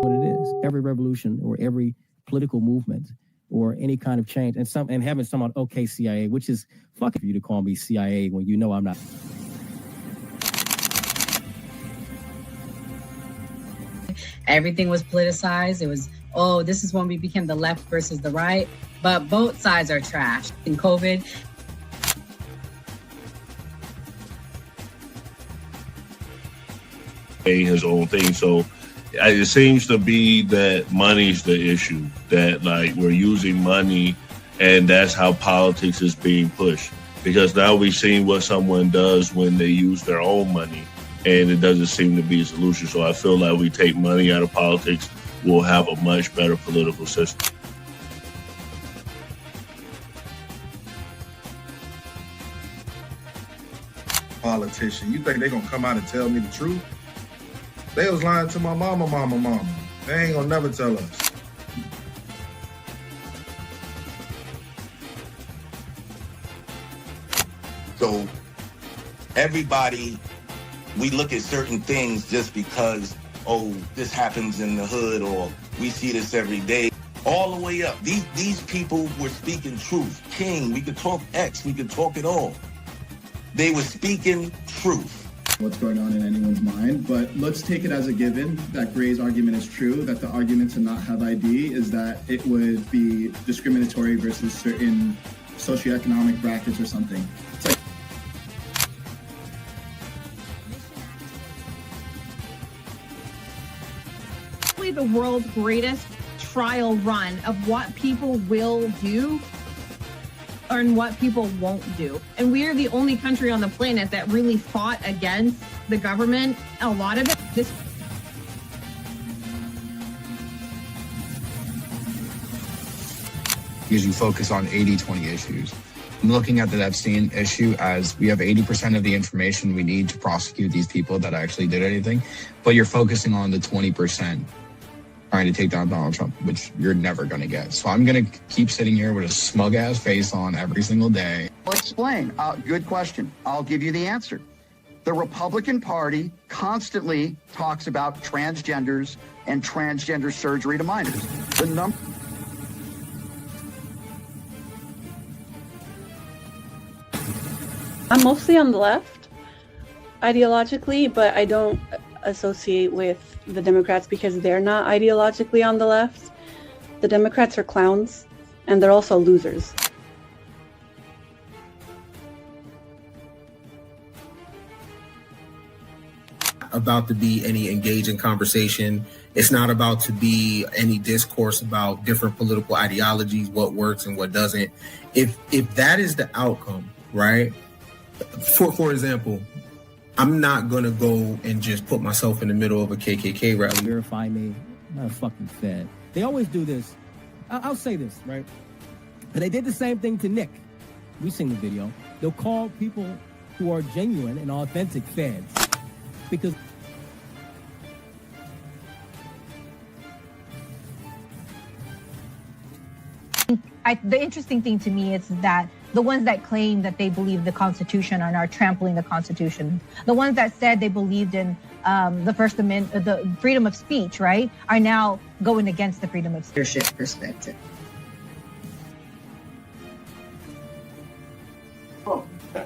what it is. Every revolution or every political movement or any kind of change, and having someone, okay, CIA, which is fucking for you to call me CIA when you know I'm not. Everything was politicized. It was, oh, this is when we became the left versus the right. But both sides are trash. In COVID, his own thing. So it seems to be that money's the issue, that like we're using money and that's how politics is being pushed. Because now we've seen what someone does when they use their own money, and it doesn't seem to be a solution. So I feel like we take money out of politics, we'll have a much better political system. Politician, you think they're gonna come out and tell me the truth? They was lying to my mama. They ain't gonna never tell us. So everybody, we look at certain things just because, oh, this happens in the hood or we see this every day. All the way up. These people were speaking truth. King, we could talk X, we could talk it all. They were speaking truth. What's going on in anyone's mind, but let's take it as a given that Gray's argument is true, that the argument to not have ID is that it would be discriminatory versus certain socioeconomic brackets or something. It's like the world's greatest trial run of what people will do and what people won't do. And we are the only country on the planet that really fought against the government. A lot of it. Because you focus on 80-20 issues. I'm looking at the Epstein issue as we have 80% of the information we need to prosecute these people that actually did anything, but you're focusing on the 20% trying to take down Donald Trump, which you're never going to get. So I'm going to keep sitting here with a smug-ass face on every single day. I'll explain. Good question. I'll give you the answer. The Republican Party constantly talks about transgenders and transgender surgery to minors. I'm mostly on the left, ideologically, but I don't associate with the Democrats because they're not ideologically on the left. The Democrats are clowns, and they're also losers. About to be any engaging conversation. It's not about to be any discourse about different political ideologies, what works and what doesn't. If that is the outcome, right? For example, I'm not going to go and just put myself in the middle of a KKK rally. Verify me, I'm not a fucking Fed. They always do this. I'll say this, right? And they did the same thing to Nick. We've seen the video. They'll call people who are genuine and authentic Feds because the interesting thing to me is that the ones that claim that they believe the Constitution are now trampling the Constitution. The ones that said they believed in the First Amendment, the freedom of speech, right, are now going against the freedom of leadership perspective.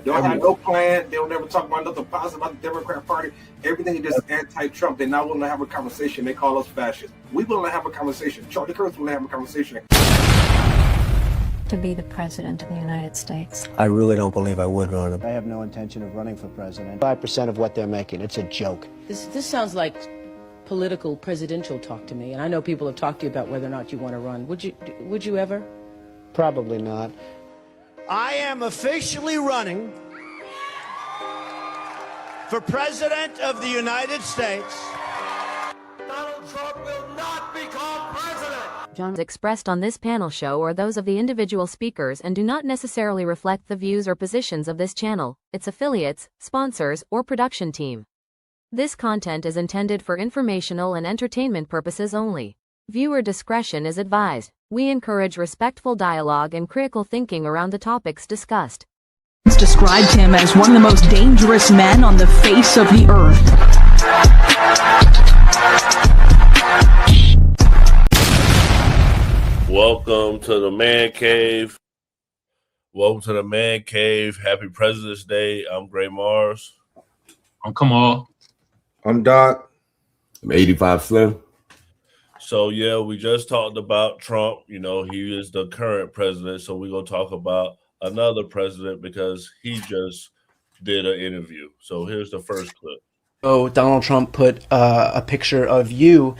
They'll have no plan. They'll never talk about nothing positive about the Democrat Party. Everything is just anti-Trump. They're not willing to have a conversation. They call us fascists. We willing to have a conversation. Charlie Kirk's willing to have a conversation. To be the president of the United States. I really don't believe I would run. I have no intention of running for president. 5% of what they're making, it's a joke. This sounds like political presidential talk to me, and I know people have talked to you about whether or not you want to run. Would you ever? Probably not. I am officially running for president of the United States. Donald Trump will not become president. Johns expressed on this panel show are those of the individual speakers and do not necessarily reflect the views or positions of this channel, its affiliates, sponsors, or production team. This content is intended for informational and entertainment purposes only. Viewer discretion is advised. We encourage respectful dialogue and critical thinking around the topics discussed. Described him as one of the most dangerous men on the face of the earth. Welcome to the Man Cave. Welcome to the Man Cave. Happy President's Day. I'm Gray Mars. I'm Kamal. I'm Doc. I'm 85 Slim. So, yeah, we just talked about Trump. You know, he is the current president. So we're going to talk about another president because he just did an interview. So here's the first clip. Oh, Donald Trump put a picture of your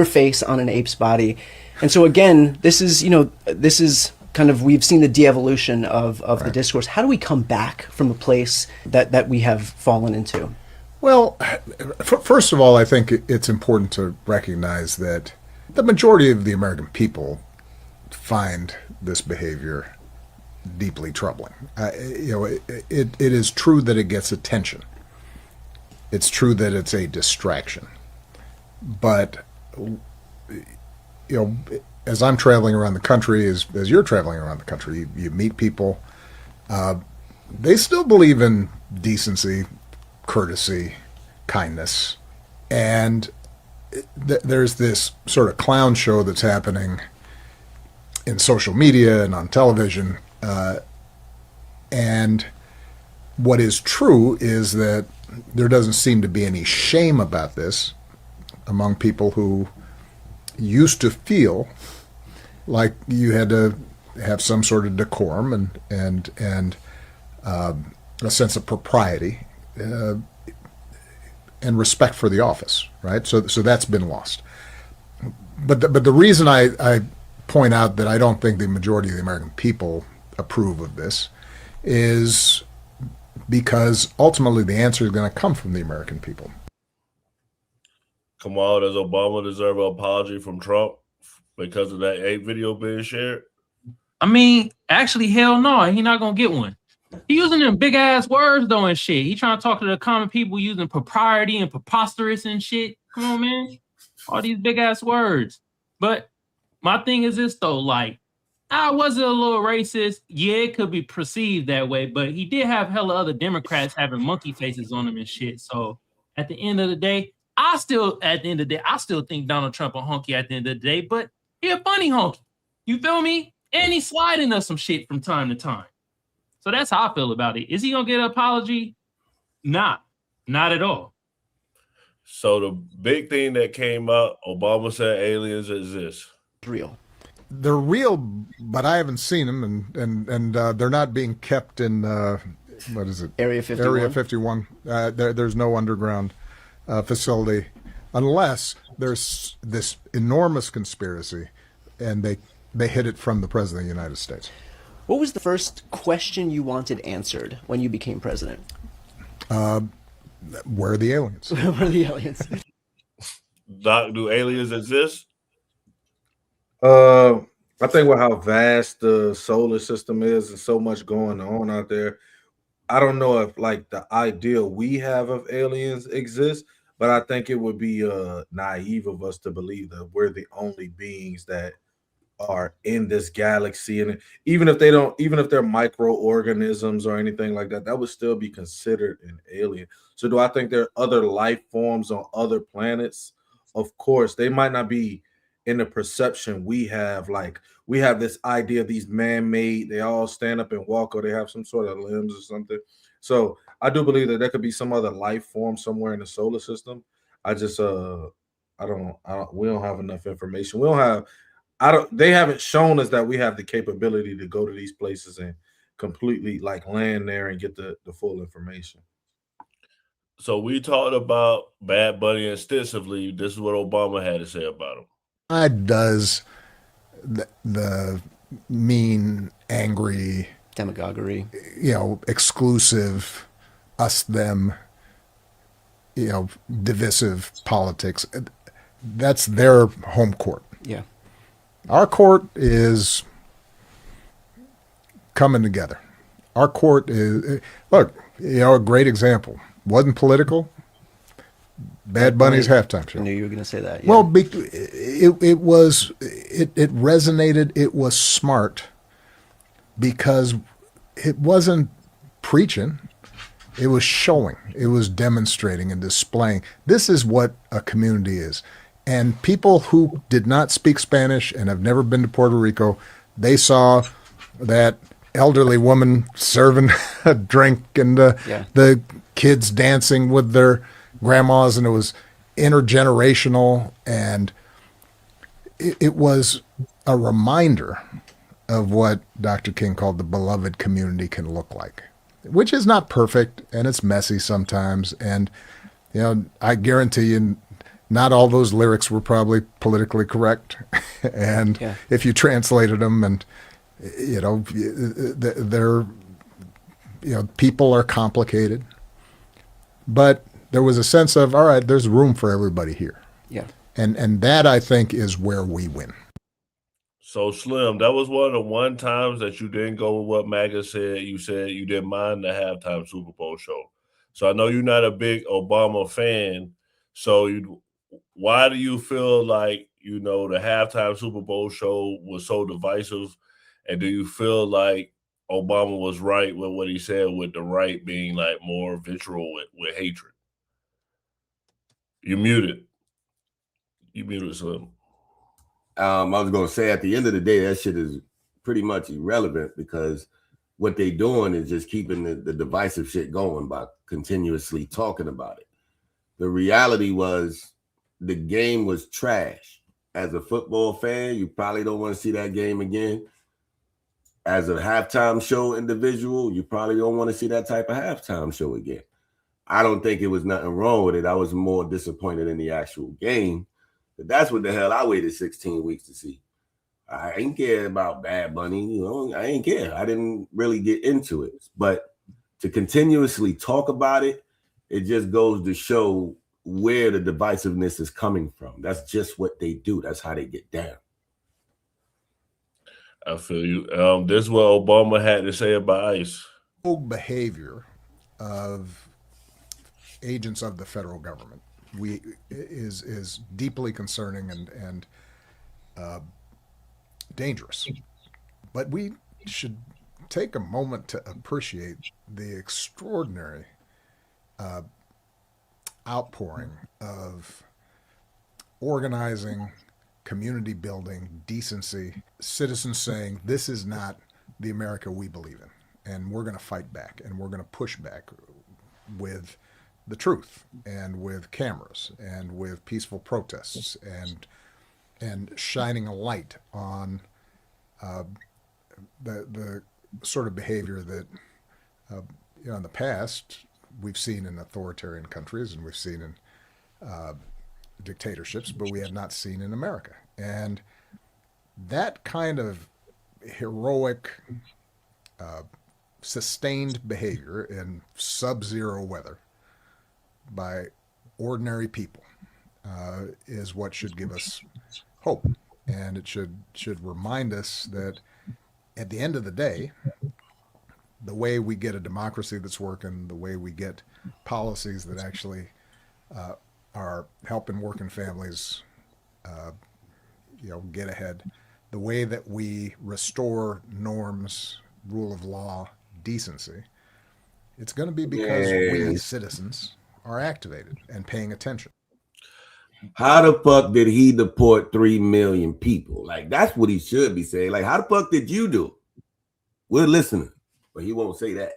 face on an ape's body. And so again, this is kind of, we've seen the de-evolution of the discourse. How do we come back from the place that we have fallen into? Well, first of all, I think it's important to recognize that the majority of the American people find this behavior deeply troubling. It is true that it gets attention. It's true that it's a distraction. But, as I'm traveling around the country, as you're traveling around the country, you meet people. They still believe in decency, courtesy, kindness. And there's this sort of clown show that's happening in social media and on television. And what is true is that there doesn't seem to be any shame about this among people who used to feel like you had to have some sort of decorum and a sense of propriety and respect for the office, right? So that's been lost. But the reason I point out that I don't think the majority of the American people approve of this is because ultimately the answer is going to come from the American people. Kamal, does Obama deserve an apology from Trump because of that ape video being shared? I mean, actually, hell no, he not gonna get one. He using them big ass words though and shit. He trying to talk to the common people using propriety and preposterous and shit. Come on, man. All these big ass words. But my thing is this though, like, was it a little racist? Yeah, it could be perceived that way, but he did have hella other Democrats having monkey faces on him and shit. So at the end of the day, I still think Donald Trump a honky at the end of the day, but he a funny honky. You feel me? And he's sliding us some shit from time to time. So that's how I feel about it. Is he gonna get an apology? Not at all. So the big thing that came out, Obama said aliens exist. Real. They're real, but I haven't seen them, and they're not being kept in what is it? Area 51. Area 51. There's no underground facility, unless there's this enormous conspiracy, and they hid it from the President of the United States. What was the first question you wanted answered when you became president? Where are the aliens? Where are the aliens? Doc, do aliens exist? I think with how vast the solar system is and so much going on out there, I don't know if like the ideal we have of aliens exists, but I think it would be naive of us to believe that we're the only beings that are in this galaxy. And even if they're microorganisms or anything like that, that would still be considered an alien. So do I think there are other life forms on other planets? Of course, they might not be in the perception we have. Like, we have this idea of these man-made, they all stand up and walk, or they have some sort of limbs or something. So I do believe that there could be some other life form somewhere in the solar system. I just we don't have enough information. They haven't shown us that we have the capability to go to these places and completely like land there and get the full information. So we talked about Bad Bunny extensively. This is what Obama had to say about him. Does the mean, angry, demagoguery, exclusive, us, them, divisive politics. That's their home court. Yeah. Our court is coming together. Our court is, look, a great example. Wasn't political. Bad Bunny's halftime show. I knew you were going to say that. Yeah. Well, it resonated. It was smart because it wasn't preaching. It was showing. It was demonstrating and displaying. This is what a community is. And people who did not speak Spanish and have never been to Puerto Rico, they saw that elderly woman serving a drink and the kids dancing with their grandmas, and it was intergenerational, and it was a reminder of what Dr. King called the beloved community can look like, which is not perfect, and it's messy sometimes. And, you know, I guarantee you not all those lyrics were probably politically correct. And if you translated them, and, you know, they're, you know, people are complicated, but there was a sense of, all right, there's room for everybody here. Yeah. And that, I think, is where we win. So, Slim, that was one of the times that you didn't go with what MAGA said. You said you didn't mind the halftime Super Bowl show. So I know you're not a big Obama fan. So why do you feel like, you know, the halftime Super Bowl show was so divisive? And do you feel like Obama was right with what he said, with the right being like more visceral with hatred? You muted. You muted, Slim. I was going to say, at the end of the day, that shit is pretty much irrelevant, because what they doing is just keeping the divisive shit going by continuously talking about it. The reality was the game was trash. As a football fan, you probably don't want to see that game again. As a halftime show individual, you probably don't want to see that type of halftime show again. I don't think it was nothing wrong with it. I was more disappointed in the actual game. But that's what the hell I waited 16 weeks to see. I ain't care about Bad Bunny. You know, I ain't care. I didn't really get into it. But to continuously talk about it, it just goes to show where the divisiveness is coming from. That's just what they do. That's how they get down. I feel you. This is what Obama had to say about ICE. Behavior of agents of the federal government is deeply concerning and dangerous. But we should take a moment to appreciate the extraordinary outpouring of organizing, community building, decency, citizens saying, this is not the America we believe in, and we're going to fight back, and we're going to push back with the truth, and with cameras, and with peaceful protests, and shining a light on the sort of behavior that you know, in the past we've seen in authoritarian countries, and we've seen in dictatorships, but we have not seen in America. And that kind of heroic, sustained behavior in sub-zero weather by ordinary people is what should give us hope. And it should remind us that at the end of the day, the way we get a democracy that's working, the way we get policies that actually are helping working families you know, get ahead, the way that we restore norms, rule of law, decency, it's going to be because we citizens are activated and paying attention. How the fuck did he deport 3 million people? Like, that's what he should be saying. Like, how the fuck did you do? We're listening, but he won't say that.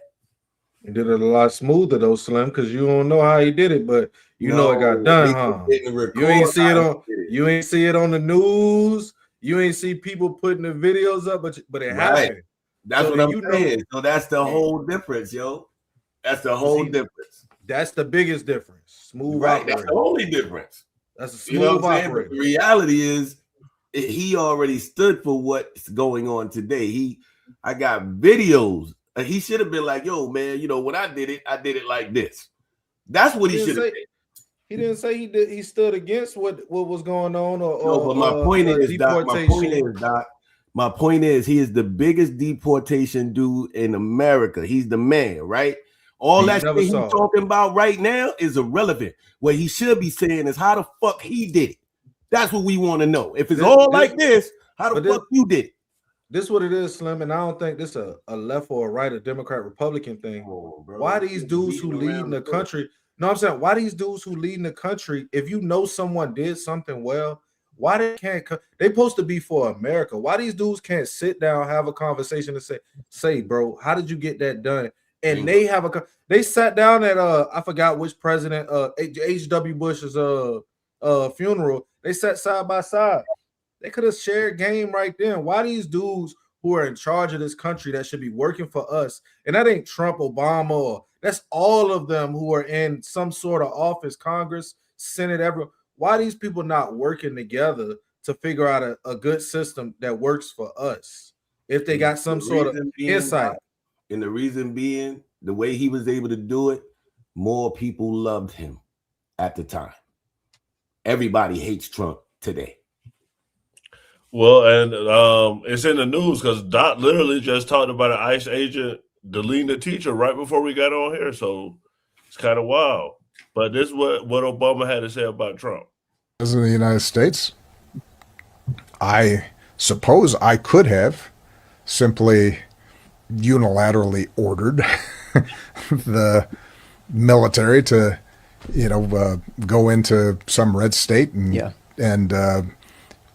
He did it a lot smoother though, Slim, because you don't know how he did it, but you know it got done, huh? You ain't see it on. You ain't see it on the news. You ain't see people putting the videos up, but it happened. That's so what I'm saying. So that's the whole difference, yo. That's the whole difference. That's the biggest difference. Smooth operating. That's the only difference. That's a smooth operating. The reality is, he already stood for what's going on today. I got videos. He should have been like, yo, man, you know, when I did it like this. That's what he should have said. He didn't say he stood against what was going on. No, but my point is, Doc, my point is, he is the biggest deportation dude in America. He's the man, right? All that shit he's talking about right now is irrelevant. What he should be saying is how the fuck he did it. That's what we want to know. If it's all like this, how the fuck you did it? This is what it is, Slim, and I don't think this is a left or a right, a Democrat, Republican thing. Why these dudes who lead in the country No, I'm saying, why these dudes who lead in the country, if you know someone did something well, why they can't? They supposed to be for America. Why these dudes can't sit down, have a conversation, and say, bro, how did you get that done? And they sat down at I forgot which president, H.W. Bush's funeral. They sat side by side. They could have shared game right then. Why these dudes who are in charge of this country that should be working for us, and that ain't Trump, Obama, or that's all of them who are in some sort of office, Congress, Senate, everyone. Why these people not working together to figure out a good system that works for us? If they got some sort of insight. And the reason being, the way he was able to do it, more people loved him at the time. Everybody hates Trump today. Well, and it's in the news because Doc literally just talked about an ICE agent deleting the teacher right before we got on here. So it's kind of wild. But this is what Obama had to say about Trump. President of the United States, I suppose I could have simply unilaterally ordered the military to, go into some red state and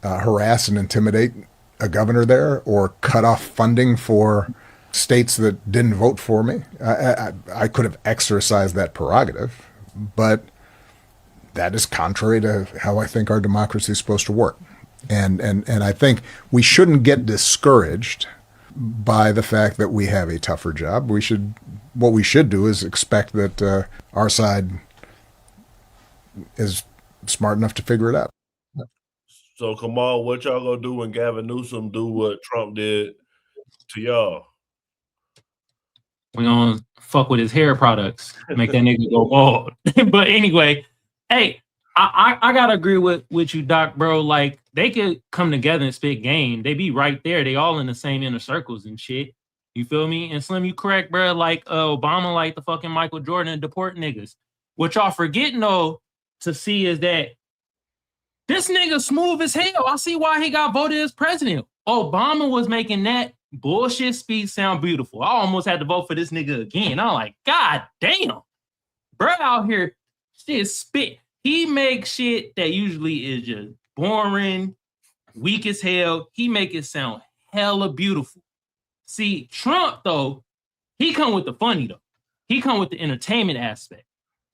harass and intimidate a governor there, or cut off funding for states that didn't vote for me. I could have exercised that prerogative, but that is contrary to how I think our democracy is supposed to work. And I think we shouldn't get discouraged by the fact that we have a tougher job. What we should do is expect that our side is smart enough to figure it out. So, Kamal, what y'all gonna do when Gavin Newsom do what Trump did to y'all? We're gonna fuck with his hair products, make that nigga go bald. But anyway, hey, I gotta agree with you, Doc, bro. Like, they could come together and spit game. They be right there. They all in the same inner circles and shit. You feel me? And Slim, you correct, bro. Like Obama, like the fucking Michael Jordan, and deport niggas. What y'all forgetting though to see is that this nigga smooth as hell. I see why he got voted as president. Obama was making that bullshit speech sound beautiful. I almost had to vote for this nigga again. I'm like, God damn, bro, out here shit spit. He makes shit that usually is just boring, weak as hell. He make it sound hella beautiful. See, Trump though, he come with the funny though. He come with the entertainment aspect.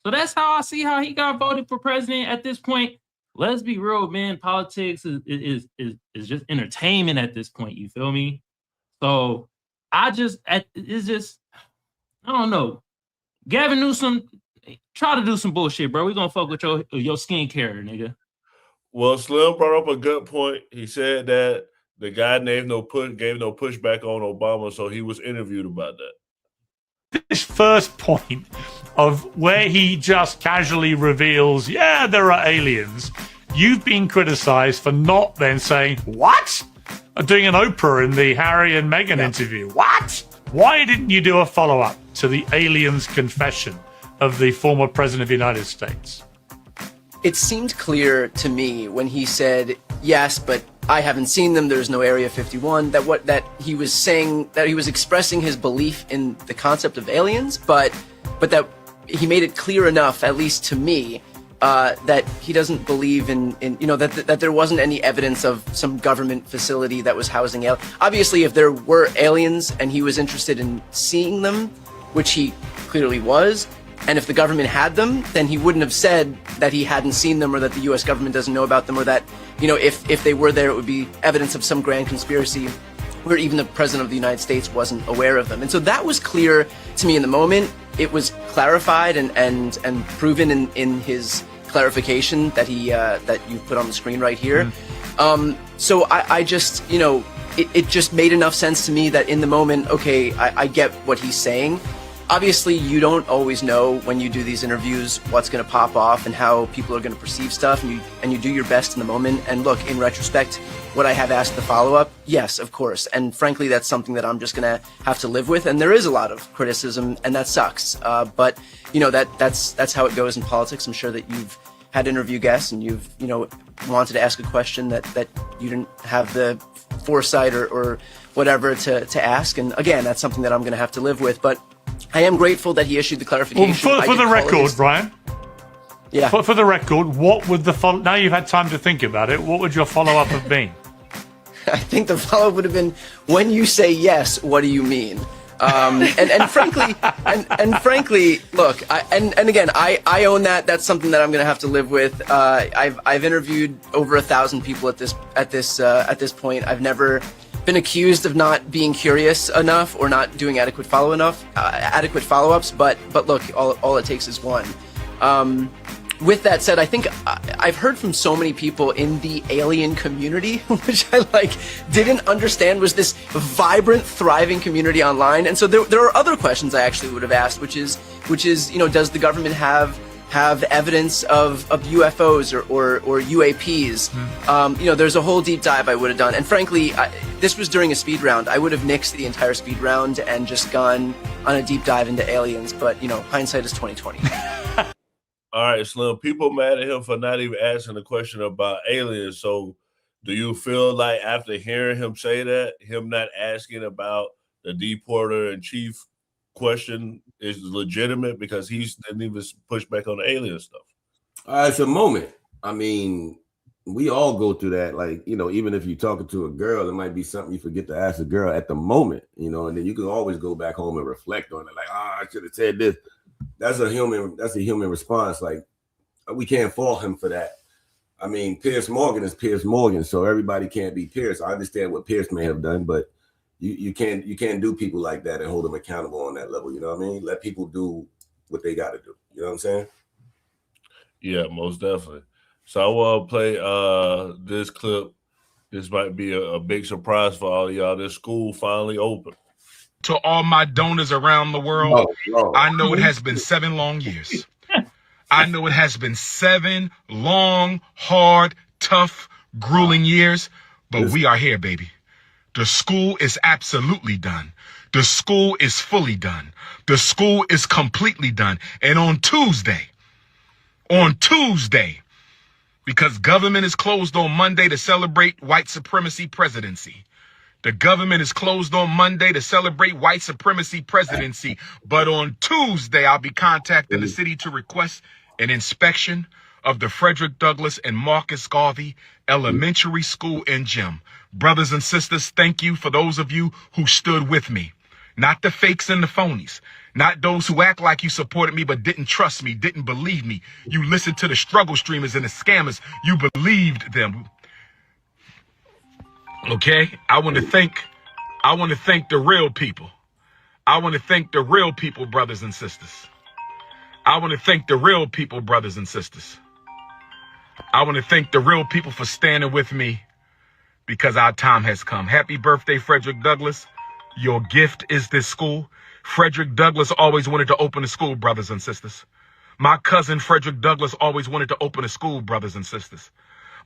So that's how I see how he got voted for president at this point. Let's be real, man. Politics is just entertainment at this point. You feel me? So I don't know. Gavin Newsom, try to do some bullshit, bro. We gonna fuck with your skincare, nigga. Well, Slim brought up a good point. He said that the guy gave no pushback on Obama, so he was interviewed about that. This first point of where he just casually reveals, yeah, there are aliens. You've been criticized for not then saying, what? Doing an Oprah in the Harry and Meghan interview. What? Why didn't you do a follow-up to the aliens confession of the former president of the United States? It seemed clear to me when he said, yes, but I haven't seen them, there's no Area 51, that he was saying, that he was expressing his belief in the concept of aliens, but that he made it clear enough, at least to me, that he doesn't believe in that there wasn't any evidence of some government facility that was housing aliens. Obviously, if there were aliens and he was interested in seeing them, which he clearly was, and if the government had them, then he wouldn't have said that he hadn't seen them or that the U.S. government doesn't know about them, or that, if they were there, it would be evidence of some grand conspiracy where even the president of the United States wasn't aware of them. And so that was clear to me in the moment. It was clarified and proven in his clarification that that you put on the screen right here. So I just, it just made enough sense to me that in the moment, okay, I get what he's saying. Obviously, you don't always know when you do these interviews what's going to pop off and how people are going to perceive stuff, and you do your best in the moment. And look, in retrospect, would I have asked the follow-up? Yes, of course. And frankly, that's something that I'm just going to have to live with. And there is a lot of criticism, and that sucks. But that's how it goes in politics. I'm sure that you've had interview guests and you've wanted to ask a question that you didn't have the foresight or whatever to ask. And again, that's something that I'm going to have to live with. But I am grateful that he issued the clarification. Well, for the record, Brian, Yeah. For the record, what would the follow? Now you've had time to think about it. What would your follow-up have been? I think the follow-up would have been, when you say yes, what do you mean? And frankly, look, I own that. That's something that I'm going to have to live with. I've interviewed over 1,000 people at this point. I've never been accused of not being curious enough or not doing adequate follow-ups. But look, all it takes is one. With that said, I think I've heard from so many people in the alien community, which I didn't understand was this vibrant, thriving community online. And so there are other questions I actually would have asked, which is, does the government have evidence of UFOs or UAPs? There's a whole deep dive I would have done. And frankly, this was during a speed round. I would have nixed the entire speed round and just gone on a deep dive into aliens. But, hindsight is 20/20. All right, Slim. People mad at him for not even asking a question about aliens. So, do you feel like after hearing him say that, him not asking about the deporter in chief question is legitimate because he didn't even push back on the alien stuff? It's a moment. I mean, we all go through that. Even if you're talking to a girl, it might be something you forget to ask a girl at the moment. And then you can always go back home and reflect on it. I should have said this. That's a human response. We can't fault him for that. I mean, Piers Morgan is Piers Morgan, so everybody can't be Piers. I understand what Piers may have done, but you can't do people like that and hold them accountable on that level. You know what I mean? Let people do what they got to do. You know what I'm saying? Yeah, most definitely. So I want to play this clip. This might be a big surprise for all of y'all. This school finally opened. To all my donors around the world, I know it has been 7 long years. I know it has been 7 long, hard, tough, grueling years, but we are here, baby. The school is absolutely done. The school is fully done. The school is completely done. And on Tuesday, because government is closed on Monday to celebrate white supremacy presidency. The government is closed on Monday to celebrate white supremacy presidency. But on Tuesday, I'll be contacting the city to request an inspection of the Frederick Douglass and Marcus Garvey Elementary School and Gym. Brothers and sisters, thank you for those of you who stood with me. Not the fakes and the phonies. Not those who act like you supported me but didn't trust me, didn't believe me. You listened to the struggle streamers and the scammers. You believed them. Okay, I want to thank the real people. I want to thank the real people, brothers and sisters. I want to thank the real people, brothers and sisters. I want to thank the real people for standing with me because our time has come. Happy birthday, Frederick Douglass. Your gift is this school. Frederick Douglass always wanted to open a school, brothers and sisters. My cousin Frederick Douglass always wanted to open a school, brothers and sisters.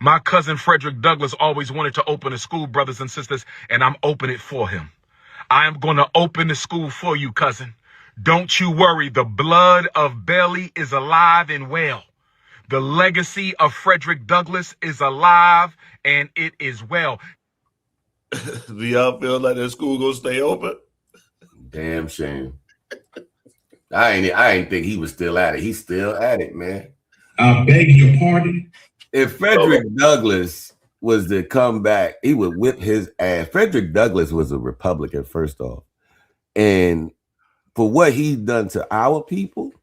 My cousin Frederick Douglass always wanted to open a school, brothers and sisters, and I'm opening it for him. I am going to open the school for you, cousin. Don't you worry. The blood of Bailey is alive and well. The legacy of Frederick Douglass is alive and it is well. Do y'all feel like that school gonna stay open? Damn shame. I ain't think he was still at it. He's still at it, man. I beg your pardon. If Frederick Douglass was to come back, he would whip his ass. Frederick Douglass was a Republican, first off. And for what he's done to our people,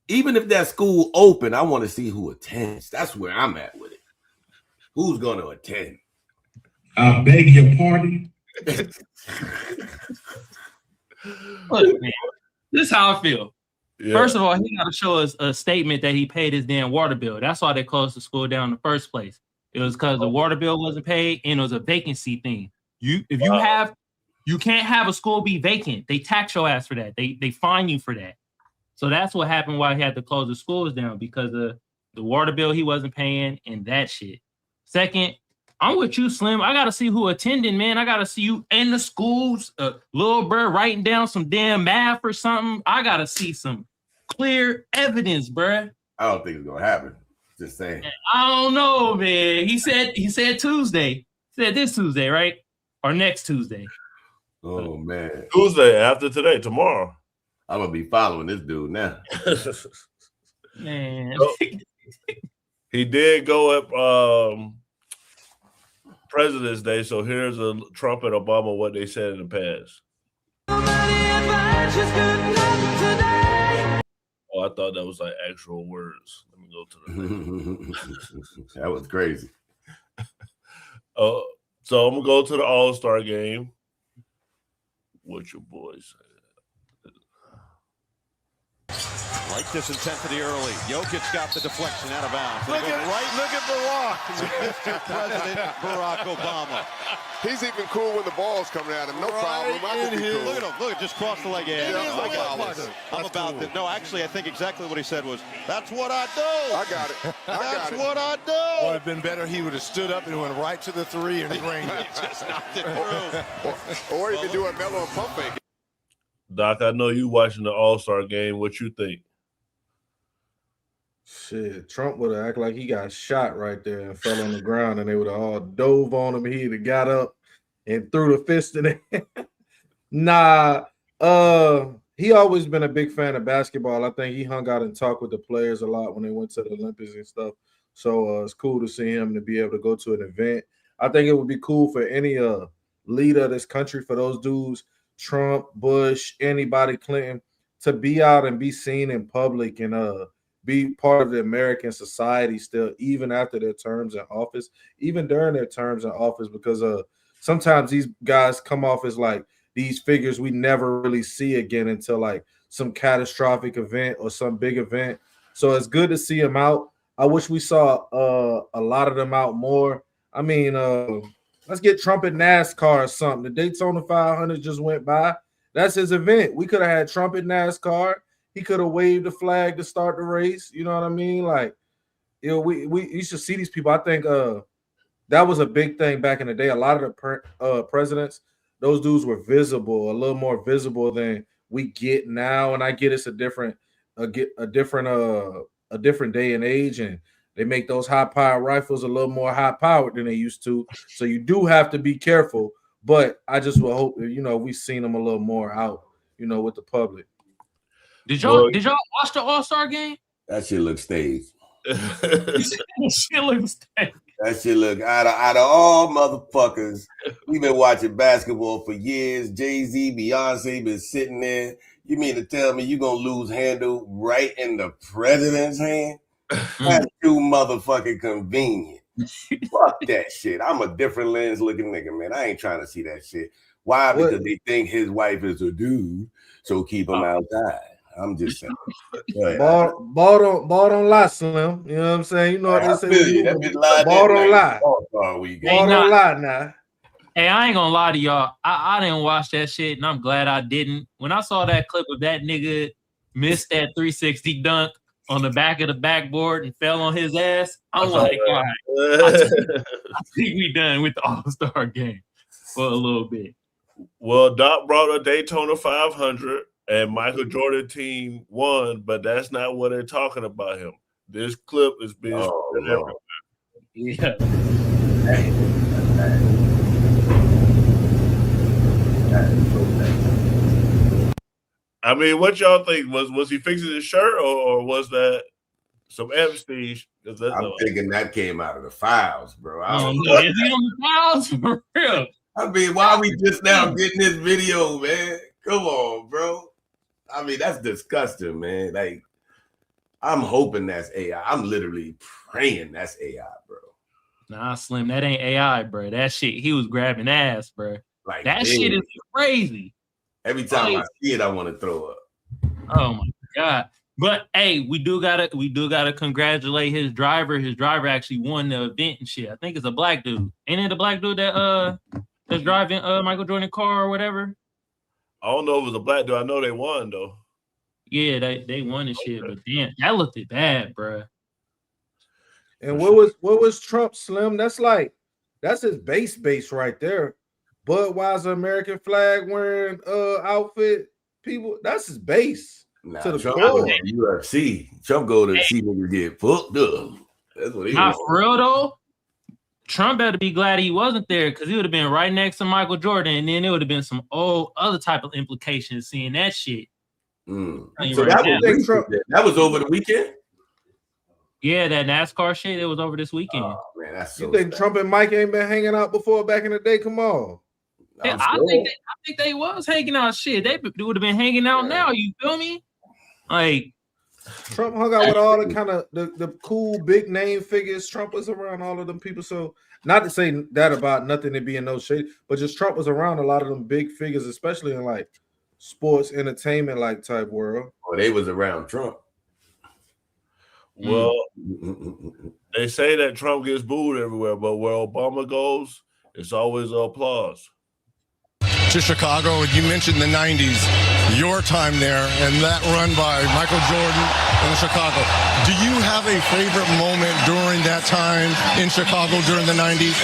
even if that school open, I want to see who attends. That's where I'm at with it. Who's going to attend? I beg your pardon. Look, man, this is how I feel. Yeah. First of all, he got to show us a statement that he paid his damn water bill. That's why they closed the school down in the first place. It was because the water bill wasn't paid and it was a vacancy thing. You can't have a school be vacant. They tax your ass for that. They fine you for that. So that's what happened why he had to close the schools down, because of the water bill he wasn't paying and that shit. Second, I'm with you, Slim. I gotta see who attending, man. I gotta see you in the schools, little bro writing down some damn math or something. I gotta see some clear evidence, bruh. I don't think it's gonna happen. Just saying. I don't know, man. He said Tuesday. He said this Tuesday, right? Or next Tuesday. Oh man. Tuesday after today, tomorrow. I'm gonna be following this dude now. Man. He did go up President's Day, so here's a Trump and Obama what they said in the past. Oh, I thought that was like actual words. Let me go to the that was crazy. So I'm gonna go to the All-Star game. What your boys said. Like this intensity early. Jokic got the deflection out of bounds. Look at Barack. Mr. President Barack Obama. He's even cool when the ball's coming at him. No problem. I can be cool. Look at him. Look, just cross the leg. Yeah, I'm about cool. to. No, actually, I think exactly what he said was, "That's what I do." I got it. That's what I do. It would have been better. He would have stood up and went right to the three and drained it. Just knocked it through. Or he could do a mellow and pump fake. Doc, I know you watching the All-Star game. What you think? Shit, Trump would have acted like he got shot right there and fell on the ground, and they would have all dove on him. He'd have got up and threw the fist in it. Nah, he always been a big fan of basketball. I think he hung out and talked with the players a lot when they went to the Olympics and stuff. So it's cool to see him to be able to go to an event. I think it would be cool for any leader of this country, for those dudes, Trump, Bush, anybody, Clinton, to be out and be seen in public and be part of the American society still, even after their terms in office, even during their terms in office, because sometimes these guys come off as like these figures we never really see again until like some catastrophic event or some big event. So it's good to see them out. I wish we saw a lot of them out more. I mean, let's get Trump at NASCAR or something. The Daytona 500 just went by. That's his event. We could have had Trump at NASCAR. He could have waved the flag to start the race. You know what I mean? Like, you know, we should see these people. I think that was a big thing back in the day. A lot of the presidents, those dudes were visible, a little more visible than we get now. And I get it's a different day and age, and they make those high-powered rifles a little more high-powered than they used to. So you do have to be careful. But I just will hope, you know, we've seen them a little more out, you know, with the public. Did y'all watch the All-Star game? That shit looks staged. Shit looks staged. That shit look out of all motherfuckers. We've been watching basketball for years. Jay-Z, Beyonce been sitting there. You mean to tell me you gonna lose handle right in the president's hand? That's too motherfucking convenient. Fuck that shit. I'm a different lens looking nigga, man. I ain't trying to see that shit. Why? Because they think his wife is a dude, so keep him outside. I'm just saying. Ball don't lie, Slim. You know what I'm saying? You know what they say. Ball don't lie. Ball don't lie now. Hey, I ain't gonna lie to y'all. I didn't watch that shit, and I'm glad I didn't. When I saw that clip of that nigga miss that 360 dunk on the back of the backboard and fell on his ass, I'm like, all right, I think we done with the All-Star game for a little bit. Well, Doc brought a Daytona 500. And Michael Jordan team won, but that's not what they're talking about him. This clip is being everywhere. Yeah. I mean, what y'all think? Was he fixing his shirt, or was that some Epstein? I'm thinking that came out of the files, bro. Is he on the files for real? I mean, why are we just now getting this video, man? Come on, bro. I mean, that's disgusting, man. Like, I'm hoping that's AI. I'm literally praying that's AI, bro. Nah, Slim, that ain't AI, bro. That shit, he was grabbing ass, bro. Like that shit is crazy. Every time I see it, I want to throw up. Oh my God. But hey, we do gotta congratulate his driver. His driver actually won the event and shit. I think it's a black dude. Ain't it a black dude that that's driving Michael Jordan car or whatever? I don't know if it was a black dude. I know they won though. Yeah, they won and shit, but damn, that looked bad, bro. And what was Trump, Slim? That's his base right there. Budweiser American flag wearing outfit, people. That's his base. Nah, to the Trump core. go to UFC. Trump go to see niggas get fucked up. That's what he Not for real though. Trump better be glad he wasn't there, because he would have been right next to Michael Jordan, and then it would have been some other type of implications seeing that shit. So that was over the weekend? Yeah, that NASCAR shit. It was over this weekend. Oh, man, that's so You think sad. Trump and Mike ain't been hanging out before back in the day? Come on. Yeah, I think they was hanging out. Shit, they would have been hanging out now. You feel me? Like Trump hung out with all the kind of the cool big name figures. Trump was around all of them people. So not to say that about nothing to be in no shade, but just Trump was around a lot of them big figures, especially in like sports, entertainment, like type world. Oh, they was around Trump. Well, they say that Trump gets booed everywhere, but where Obama goes, it's always applause. To Chicago, you mentioned the 90s, your time there, and that run by Michael Jordan in Chicago. Do you have a favorite moment during that time in Chicago during the 90s?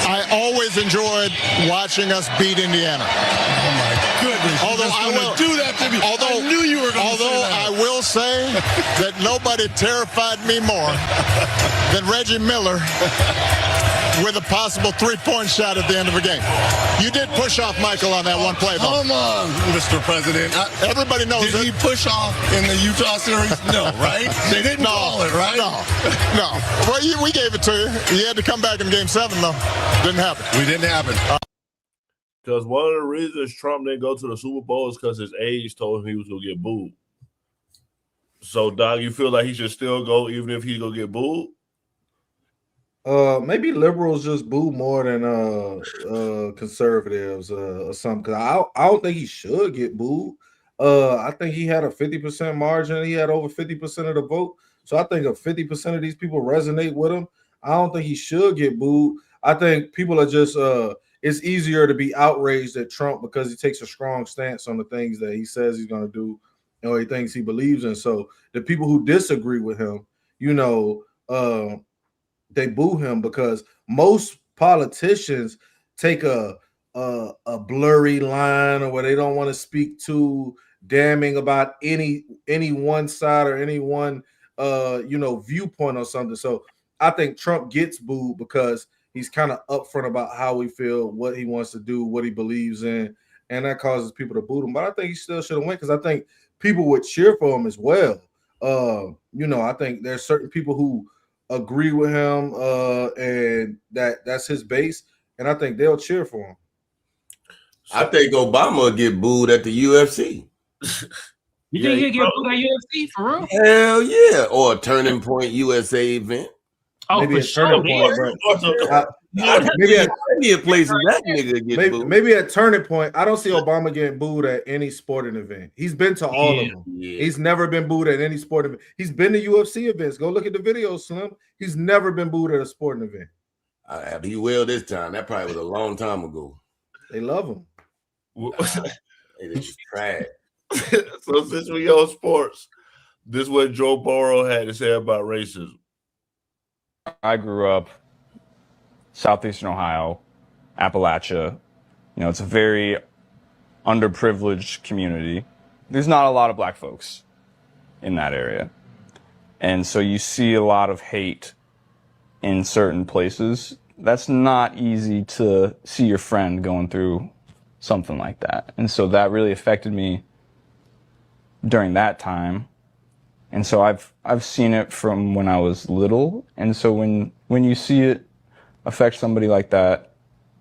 I always enjoyed watching us beat Indiana. Oh my goodness! Although I will do that to me. Although I knew you were going to say that. I will say that nobody terrified me more than Reggie Miller with a possible three-point shot at the end of a game. You did push off Michael on that one play, though. Come on, Mr. President. Everybody knows it. Did he push off in the Utah series? No, right? They didn't call it, right? No. Well, we gave it to you. You had to come back in Game 7, though. Didn't happen. We didn't happen. Because one of the reasons Trump didn't go to the Super Bowl is because his age told him he was going to get booed. So, Doc, you feel like he should still go even if he's going to get booed? Maybe liberals just boo more than conservatives or something. Because I don't think he should get booed. I think he had a 50% margin. He had over 50% of the vote. So I think if 50% of these people resonate with him, I don't think he should get booed. I think people are just it's easier to be outraged at Trump because he takes a strong stance on the things that he says he's going to do or he thinks he believes in. So the people who disagree with him, they boo him because most politicians take a blurry line or where they don't want to speak too damning about any one side or any one viewpoint or something. So I think Trump gets booed because he's kind of upfront about how he feels, what he wants to do, what he believes in, and that causes people to boot him. But I think he still should have won because I think people would cheer for him as well. I think there's certain people who agree with him and that's his base, and I think they'll cheer for him. I think Obama will get booed at the UFC. You think he'll get booed at UFC for real? Hell yeah. Or a Turning Point USA event. Oh, Maybe for a sure. Turning Point, Maybe a places that nigga get booed. Maybe at Turning Point. I don't see Obama getting booed at any sporting event. He's been to all of them. Yeah. He's never been booed at any sporting event. He's been to UFC events. Go look at the videos, Slim. He's never been booed at a sporting event. He will this time. That probably was a long time ago. They love him. It is trash. So since we on sports, this is what Joe Burrow had to say about racism. I grew up southeastern Ohio, Appalachia. It's a very underprivileged community. There's not a lot of black folks in that area. And so you see a lot of hate in certain places. That's not easy to see your friend going through something like that. And so that really affected me during that time. And so I've seen it from when I was little. And so when you see it affect somebody like that,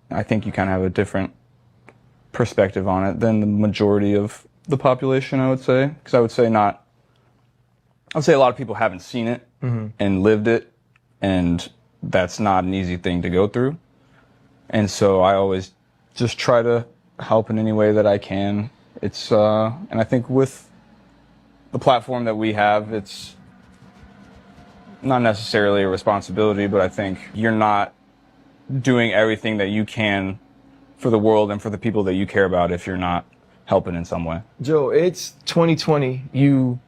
I think you kind of have a different perspective on it than the majority of the population, I would say. Because I would say a lot of people haven't seen it and lived it, and that's not an easy thing to go through. And so I always just try to help in any way that I can. And I think with the platform that we have, it's not necessarily a responsibility, but I think you're not doing everything that you can for the world and for the people that you care about if you're not helping in some way. Joe, it's 2020. You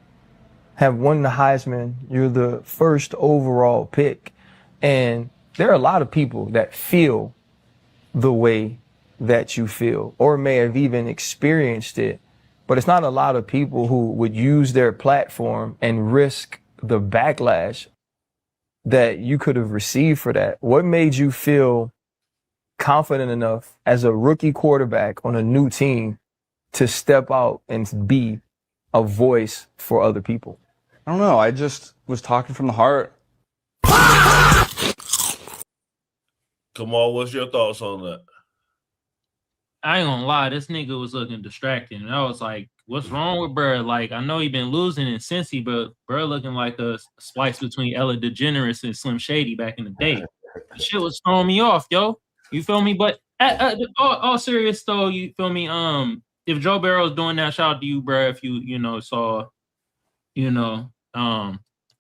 have won the Heisman. You're the first overall pick. And there are a lot of people that feel the way that you feel or may have even experienced it. But it's not a lot of people who would use their platform and risk the backlash that you could have received for that. What made you feel confident enough as a rookie quarterback on a new team to step out and be a voice for other people? I don't know. I just was talking from the heart. Come on, what's your thoughts on that? I ain't gonna lie, this nigga was looking distracting. And I was like, what's wrong with Burrow? Like, I know he been losing in Cincy, but Burrow looking like a splice between Ella DeGeneres and Slim Shady back in the day. Shit was throwing me off, yo. You feel me? But all serious though, you feel me? If Joe Burrow's doing that, shout out to you, bro. If you saw,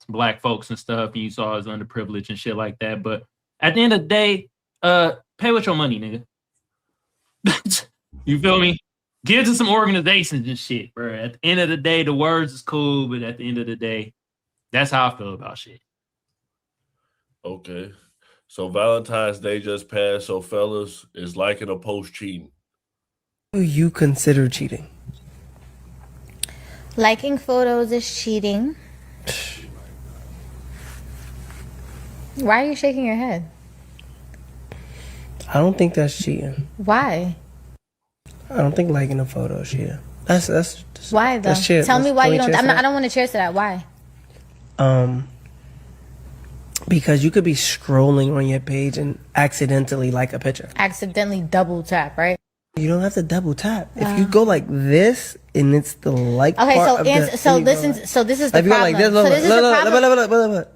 black folks and stuff, and you saw his underprivileged and shit like that. But at the end of the day, pay with your money, nigga. You feel me? Give to some organizations and shit, bro. At the end of the day, the words is cool, but at the end of the day, that's how I feel about shit. Okay. So Valentine's Day just passed. So fellas, is liking a post cheating? Do you consider cheating? Liking photos is cheating. Why are you shaking your head? I don't think that's cheating. Why? I don't think liking a photo is cheating. That's why though? That's cheating. Tell me why you don't. I don't want to cheers to that. Why? Because you could be scrolling on your page and accidentally like a picture. Accidentally double tap, right? You don't have to double tap. If you go like this and it's the like okay, part so this is the if problem. You go like this, so this is the problem. Look.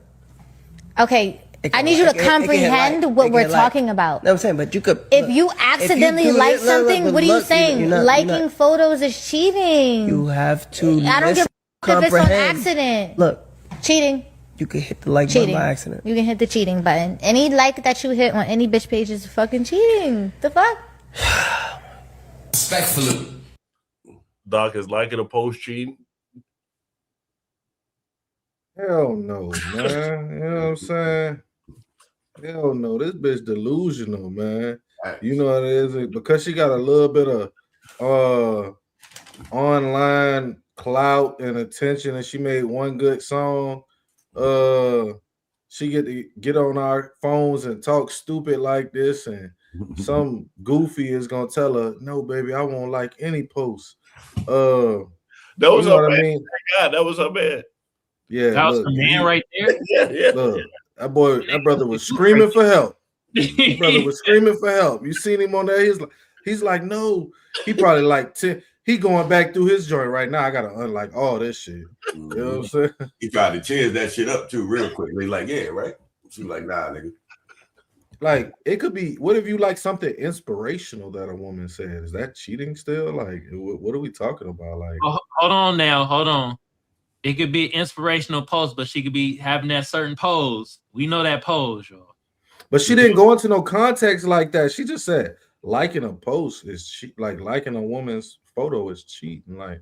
Okay, I need you to comprehend what we're talking about. No, I'm saying, but you could. If you accidentally like something, what are you saying? Liking photos is cheating. You have to. I don't give a if it's on accident. Look, cheating. You can hit the like button by accident. You can hit the cheating button. Any like that you hit on any bitch page is fucking cheating. The fuck? Respectfully. Doc, is liking a post cheating? Hell no, man. You know what I'm saying? Hell no. This bitch delusional, man. You know what it is? Because she got a little bit of online clout and attention, and she made one good song. She get to get on our phones and talk stupid like this, and some goofy is gonna tell her, "No, baby, I won't like any post." That was her man. I mean? God, that was her man. Yeah, that was the man right there. Yeah. Look, that brother was screaming for help. That brother was screaming for help. You seen him on there? He's like, no. He probably like 10. He going back through his joint right now. I gotta unlike all this shit. You know what I'm saying? He tried to change that shit up too real quickly. Like, yeah, right? She was like, nah, nigga. Like, it could be, what if you like something inspirational that a woman said? Is that cheating still? Like, what are we talking about? Like, hold on. It could be an inspirational post, but she could be having that certain pose. We know that pose, y'all. But she didn't go into no context like that. She just said liking a post is cheat. Like liking a woman's photo is cheating. Like,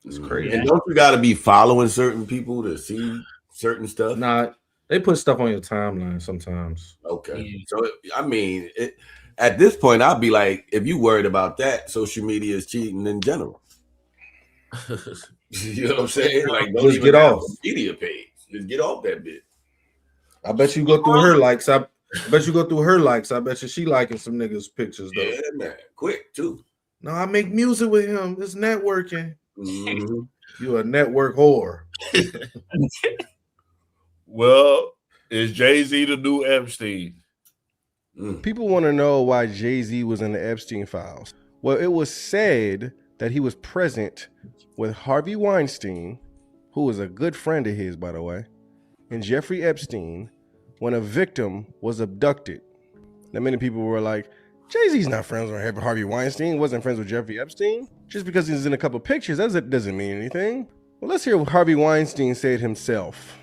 it's crazy. And don't you got to be following certain people to see certain stuff? Nah, they put stuff on your timeline sometimes. Okay. Yeah. So, I mean, at this point, I'd be like, if you worried about that, social media is cheating in general. You know what I'm saying? Like, don't just get off media page. Just get off that bit. I bet you go through her likes. I bet you she liking some niggas' pictures though. Yeah, man. Quick too. No, I make music with him. It's networking. Mm-hmm. You a network whore. Well, is Jay-Z the new Epstein? People want to know why Jay-Z was in the Epstein files. Well, it was said that he was present with Harvey Weinstein, who was a good friend of his, by the way, and Jeffrey Epstein when a victim was abducted. Now, many people were like, Jay-Z's not friends with Harvey Weinstein, wasn't friends with Jeffrey Epstein. Just because he's in a couple pictures, that doesn't mean anything. Well, let's hear what Harvey Weinstein said himself.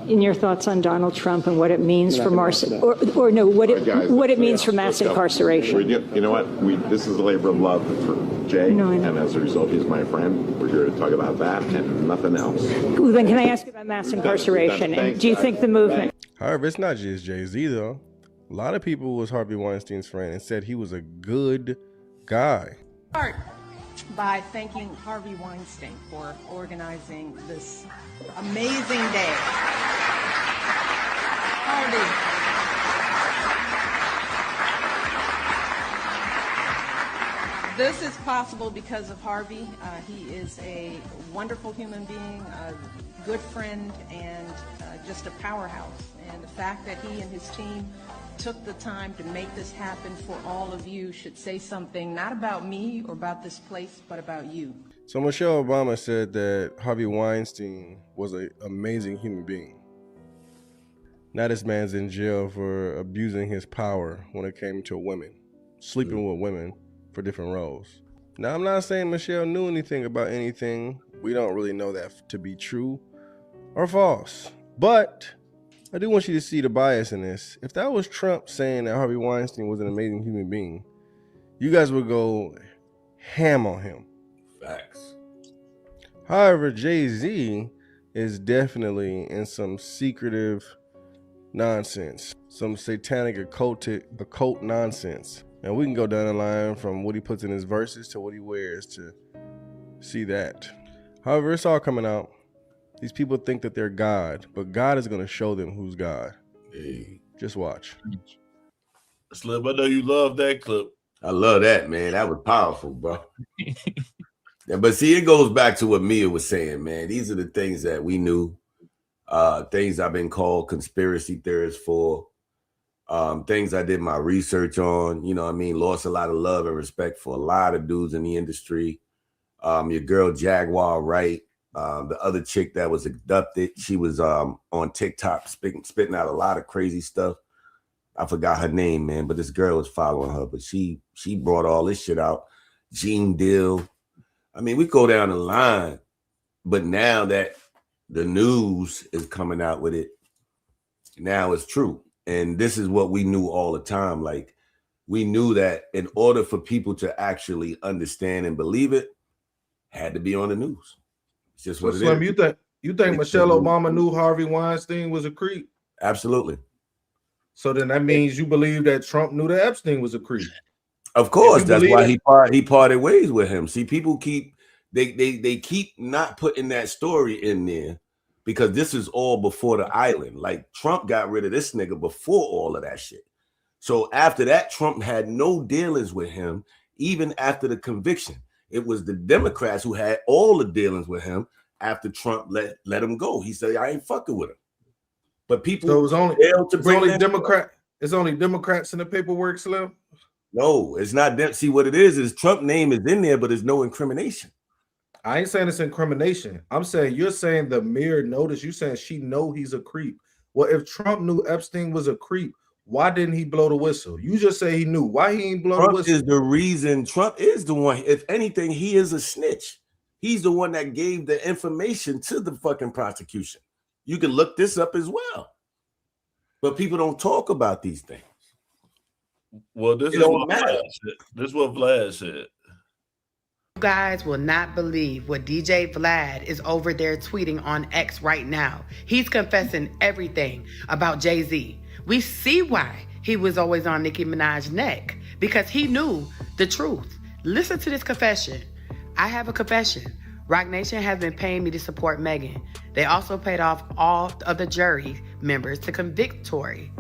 In your thoughts on Donald Trump and what it means for mass incarceration. You know what? This is a labor of love for Jay, and as a result, he's my friend. We're here to talk about that and nothing else. Well, then, can I ask you about mass incarceration? And do you think the movement? However, it's not just Jay-Z though. A lot of people was Harvey Weinstein's friend and said he was a good guy. Start by thanking Harvey Weinstein for organizing this amazing day. Harvey. This is possible because of Harvey. He is a wonderful human being, a good friend, and just a powerhouse. And the fact that he and his team took the time to make this happen for all of you should say something not about me or about this place, but about you. So Michelle Obama said that Harvey Weinstein was an amazing human being. Now this man's in jail for abusing his power when it came to women, sleeping with women for different roles. Now, I'm not saying Michelle knew anything about anything. We don't really know that to be true or false. But I do want you to see the bias in this. If that was Trump saying that Harvey Weinstein was an amazing human being, you guys would go ham on him. Facts. However, Jay-Z is definitely in some secretive nonsense, some satanic occult nonsense. And we can go down the line from what he puts in his verses to what he wears to see that. However, it's all coming out. These people think that they're God, but God is going to show them who's God. Hey. Just watch. Slim, I know you love that clip. I love that, man. That was powerful, bro. Yeah, but see, it goes back to what Mia was saying, man. These are the things that we knew, things I've been called conspiracy theorists for. Things I did my research on, you know what I mean? Lost a lot of love and respect for a lot of dudes in the industry. Your girl Jaguar Wright, the other chick that was abducted, she was on TikTok spitting out a lot of crazy stuff. I forgot her name, man, but this girl was following her, but she brought all this shit out. Gene Dill. I mean, we go down the line, but now that the news is coming out with it, now it's true. And this is what we knew all the time. Like, we knew that in order for people to actually understand and believe it, had to be on the news. It's just what it Slim, is. you think Michelle Obama knew Harvey Weinstein was a creep? Absolutely. So then that means you believe that Trump knew that Epstein was a creep. Of course, that's why he parted ways with him. See, people keep they keep not putting that story in there because this is all before the island. Like, Trump got rid of this nigga before all of that shit. So after that, Trump had no dealings with him, even after the conviction. It was the Democrats who had all the dealings with him after Trump let him go. He said, I ain't fucking with him. But people so it was only, failed to bring it's only Democrats in the paperwork, Slim? No, it's not them. See, what it is Trump name is in there, but there's no incrimination. I ain't saying it's incrimination. I'm saying you're saying the mere notice. You saying she know he's a creep. Well, if Trump knew Epstein was a creep, why didn't he blow the whistle? You just say he knew. Why he ain't blow the whistle? Trump is the reason. Trump is the one. If anything, he is a snitch. He's the one that gave the information to the fucking prosecution. You can look this up as well. But people don't talk about these things. Well, this is what Vlad said. You guys will not believe what DJ Vlad is over there tweeting on X right now. He's confessing everything about Jay-Z. We see why he was always on Nicki Minaj's neck, because he knew the truth. Listen to this confession. I have a confession. Rock Nation has been paying me to support Megan. They also paid off all of the jury members to convict Tory.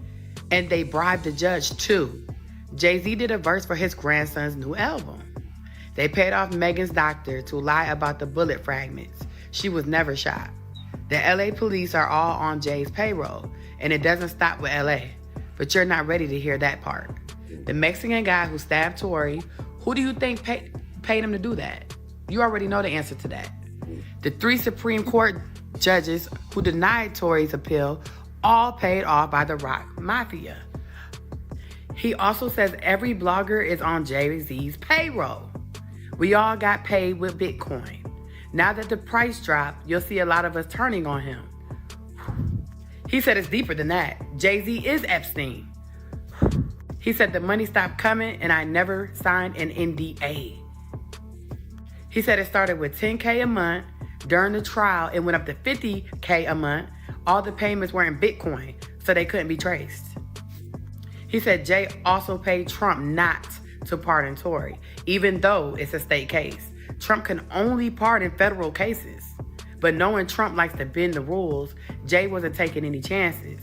And they bribed the judge too. Jay-Z did a verse for his grandson's new album. They paid off Megan's doctor to lie about the bullet fragments. She was never shot. The LA police are all on Jay's payroll, and it doesn't stop with LA. But you're not ready to hear that part. The Mexican guy who stabbed Tory, who do you think paid him to do that? You already know the answer to that. The 3 Supreme Court judges who denied Tory's appeal, all paid off by the Rock Mafia. He also says every blogger is on Jay-Z's payroll. We all got paid with Bitcoin. Now that the price dropped, you'll see a lot of us turning on him. He said it's deeper than that. Jay-Z is Epstein. He said the money stopped coming and I never signed an NDA. He said it started with $10K a month. During the trial, it went up to $50K a month. All the payments were in Bitcoin, so they couldn't be traced. He said Jay also paid Trump not to pardon Tory, even though it's a state case. Trump can only pardon federal cases. But knowing Trump likes to bend the rules, Jay wasn't taking any chances.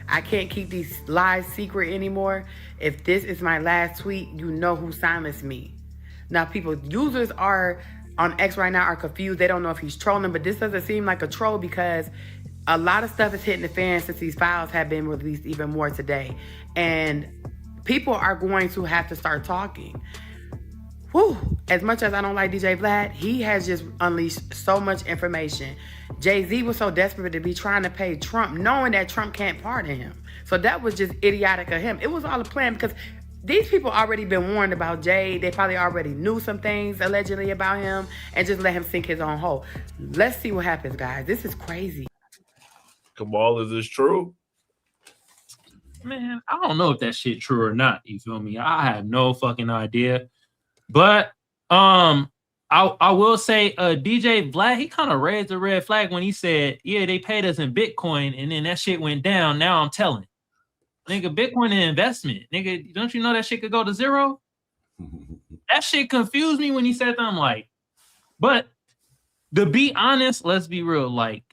I can't keep these lies secret anymore. If this is my last tweet, you know who silenced me. Now, users are on X right now are confused. They don't know if he's trolling, but this doesn't seem like a troll because a lot of stuff is hitting the fan since these files have been released even more today. And people are going to have to start talking. Whew. As much as I don't like DJ Vlad, he has just unleashed so much information. Jay-Z was so desperate to be trying to pay Trump, knowing that Trump can't pardon him. So that was just idiotic of him. It was all a plan because these people already been warned about Jay. They probably already knew some things allegedly about him and just let him sink his own hole. Let's see what happens, guys. This is crazy. Kamal, is this true? Man, I don't know if that shit true or not. You feel me? I have no fucking idea. But I will say DJ Vlad, he kind of raised a red flag when he said, yeah, they paid us in Bitcoin and then that shit went down. Now I'm telling. Nigga, Bitcoin an investment. Nigga, don't you know that shit could go to zero? That shit confused me when he said that. I'm like, but to be honest, let's be real. Like,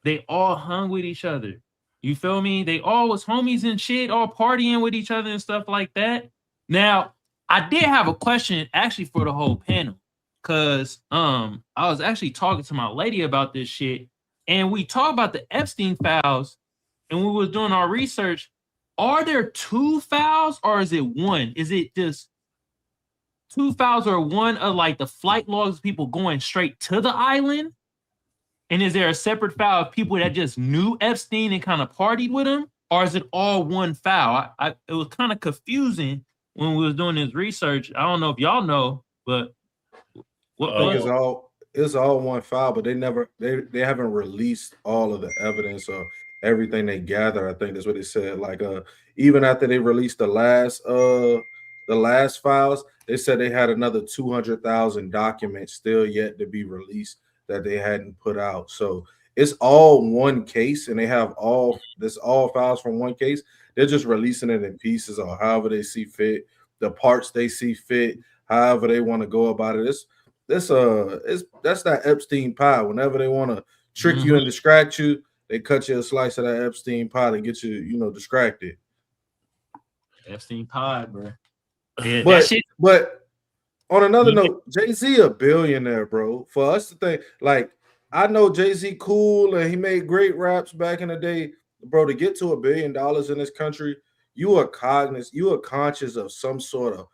they all hung with each other. You feel me? They all was homies and shit, all partying with each other and stuff like that. Now, I did have a question actually for the whole panel. Cause I was actually talking to my lady about this shit. And we talked about the Epstein files and we was doing our research. Are there 2 files or is it one? Is it just 2 files or one of like the flight logs of people going straight to the island? And is there a separate file of people that just knew Epstein and kind of partied with him? Or is it all one file? It was kind of confusing when we was doing this research. I don't know if y'all know, but I think it's all one file, but they haven't released all of the evidence or everything they gather. I think that's what they said. Like even after they released the last files, they said they had another 200,000 documents still yet to be released that they hadn't put out. So it's all one case, and they have all files from one case. They're just releasing it in pieces or however they see fit, the parts they see fit, however they want to go about it. That's that Epstein pie. Whenever they want to trick you and distract you, they cut you a slice of that Epstein pie to get you, distracted. Epstein pie, bro. Yeah, but on another note, Jay-Z a billionaire, bro. For us to think, like, I know Jay-Z cool and he made great raps back in the day, bro. To get to $1 billion in this country, you are conscious of some sort of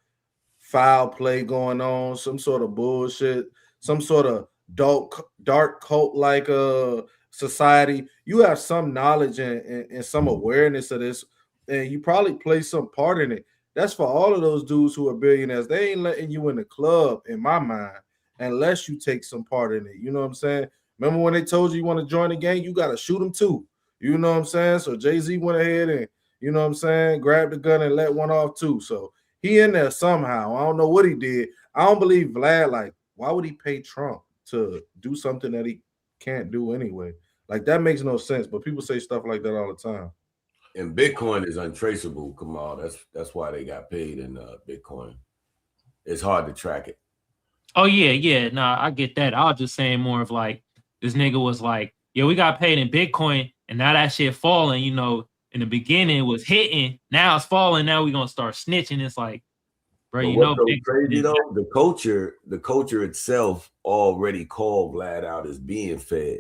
foul play going on, some sort of bullshit, some sort of dark cult like society. You have some knowledge and some awareness of this, and you probably play some part in it. That's for all of those dudes who are billionaires. They ain't letting you in the club, in my mind, unless you take some part in it. You know what I'm saying? Remember when they told you want to join the gang, you got to shoot them too. You know what I'm saying? So Jay-Z went ahead and, you know what I'm saying, grabbed the gun and let one off too. So he in there somehow. I don't know what he did. I don't believe Vlad, like, why would he pay Trump to do something that he can't do anyway? Like, that makes no sense. But people say stuff like that all the time. And Bitcoin is untraceable, Kamal. That's why they got paid in Bitcoin. It's hard to track it. Oh, yeah. Nah, I get that. I was just saying more of like, this nigga was like, yeah, we got paid in Bitcoin, and now that shit falling, in the beginning it was hitting, now it's falling, now we're gonna start snitching. It's like, bro, crazy though, the culture itself already called Vlad out as being fed.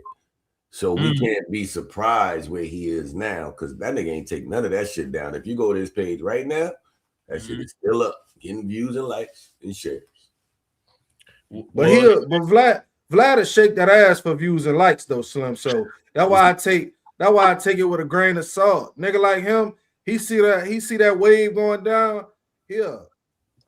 So we can't be surprised where he is now, because that nigga ain't take none of that shit down. If you go to his page right now, that shit is still up, getting views and likes and shares. But Vlad will shake that ass for views and likes though, Slim. So that's why I take it with a grain of salt. Nigga like him, he see that wave going down, he'll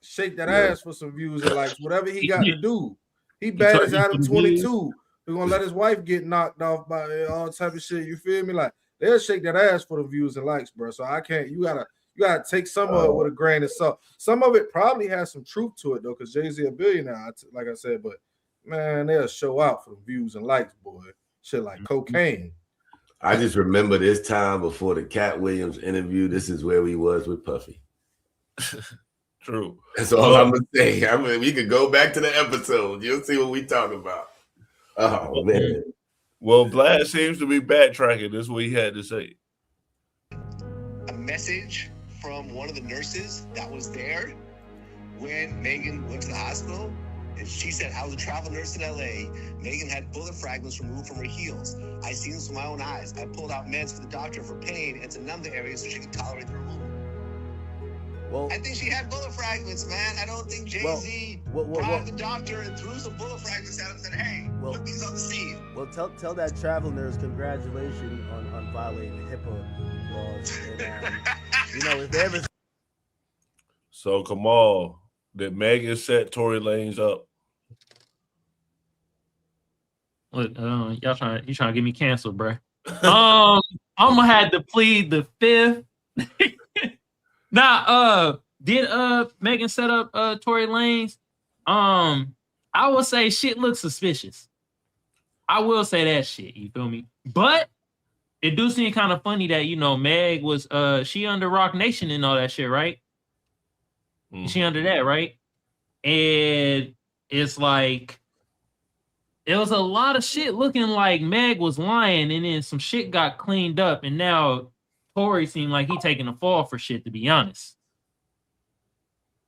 shake that ass for some views and likes, whatever he got to do. He bad as out of 22. We're gonna let his wife get knocked off by all type of shit. You feel me? Like, they'll shake that ass for the views and likes, bro. So I can't. You gotta take some of it with a grain of salt. Some of it probably has some truth to it though, because Jay-Z a billionaire, like I said. But man, they'll show out for the views and likes, boy. Shit like cocaine. I just remember this time before the Cat Williams interview. This is where we was with Puffy. True. That's all I'm gonna say. I mean, we could go back to the episode. You'll see what we talk about. Oh man. Well, Vlad seems to be backtracking. This is what he had to say. A message from one of the nurses that was there when Megan went to the hospital, and she said, I was a travel nurse in LA. Megan had bullet fragments removed from her heels. I seen this with my own eyes. I pulled out meds for the doctor for pain and to numb the area so she could tolerate the removal. Well, I think she had bullet fragments, man. I don't think Jay-Z brought the doctor and threw some bullet fragments at him and said, hey, put these on the scene. Well, tell that travel nurse congratulations on violating the HIPAA laws. And, if they ever... So, Kamal, did Megan set Tory Lanez up? Look, you trying to get me canceled, bro. I'm gonna have to plead the fifth. Did Megan set up Tory Lanez? I would say shit looks suspicious. I will say that shit, you feel me? But it do seem kind of funny that, Meg was she under Rock Nation and all that shit, right? She under that, right? And it's like it was a lot of shit looking like Meg was lying, and then some shit got cleaned up, and now Tory seemed like he taking a fall for shit, to be honest.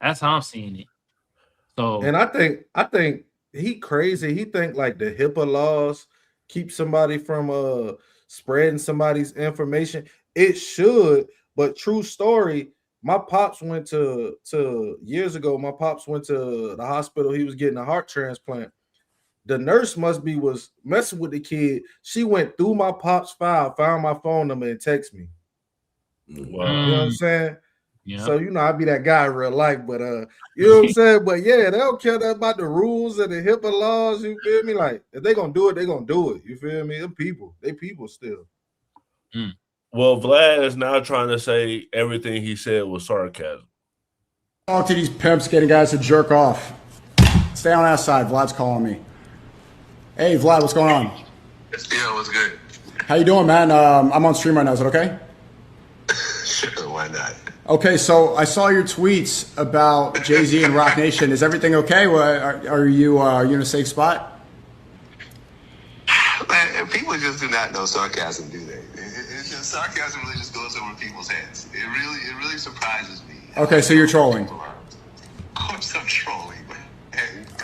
That's how I'm seeing it. So, and I think he crazy. He think like the HIPAA laws keep somebody from spreading somebody's information. It should, but true story. My pops went to years ago. My pops went to the hospital. He was getting a heart transplant. The nurse was messing with the kid. She went through my pop's file, found my phone number, and texted me. Wow. You know what I'm saying? Yeah. So I be that guy in real life, but you know what I'm saying? But yeah, they don't care about the rules and the HIPAA laws. You feel me? Like if they gonna do it, they gonna do it. You feel me? Them people, they people still. Well, Vlad is now trying to say everything he said was sarcasm. Talk to these pimps getting guys to jerk off. Stay on that side. Vlad's calling me. Hey, Vlad, what's going on? Yeah, what's good? How you doing, man? I'm on stream right now. Is it okay? Sure, why not? Okay, so I saw your tweets about Jay-Z and Rock Nation. Is everything okay? Are you in a safe spot? Man, people just do not know sarcasm, do they? It's just sarcasm really just goes over people's heads. It really surprises me. Okay, so you're trolling. Of course I'm trolling.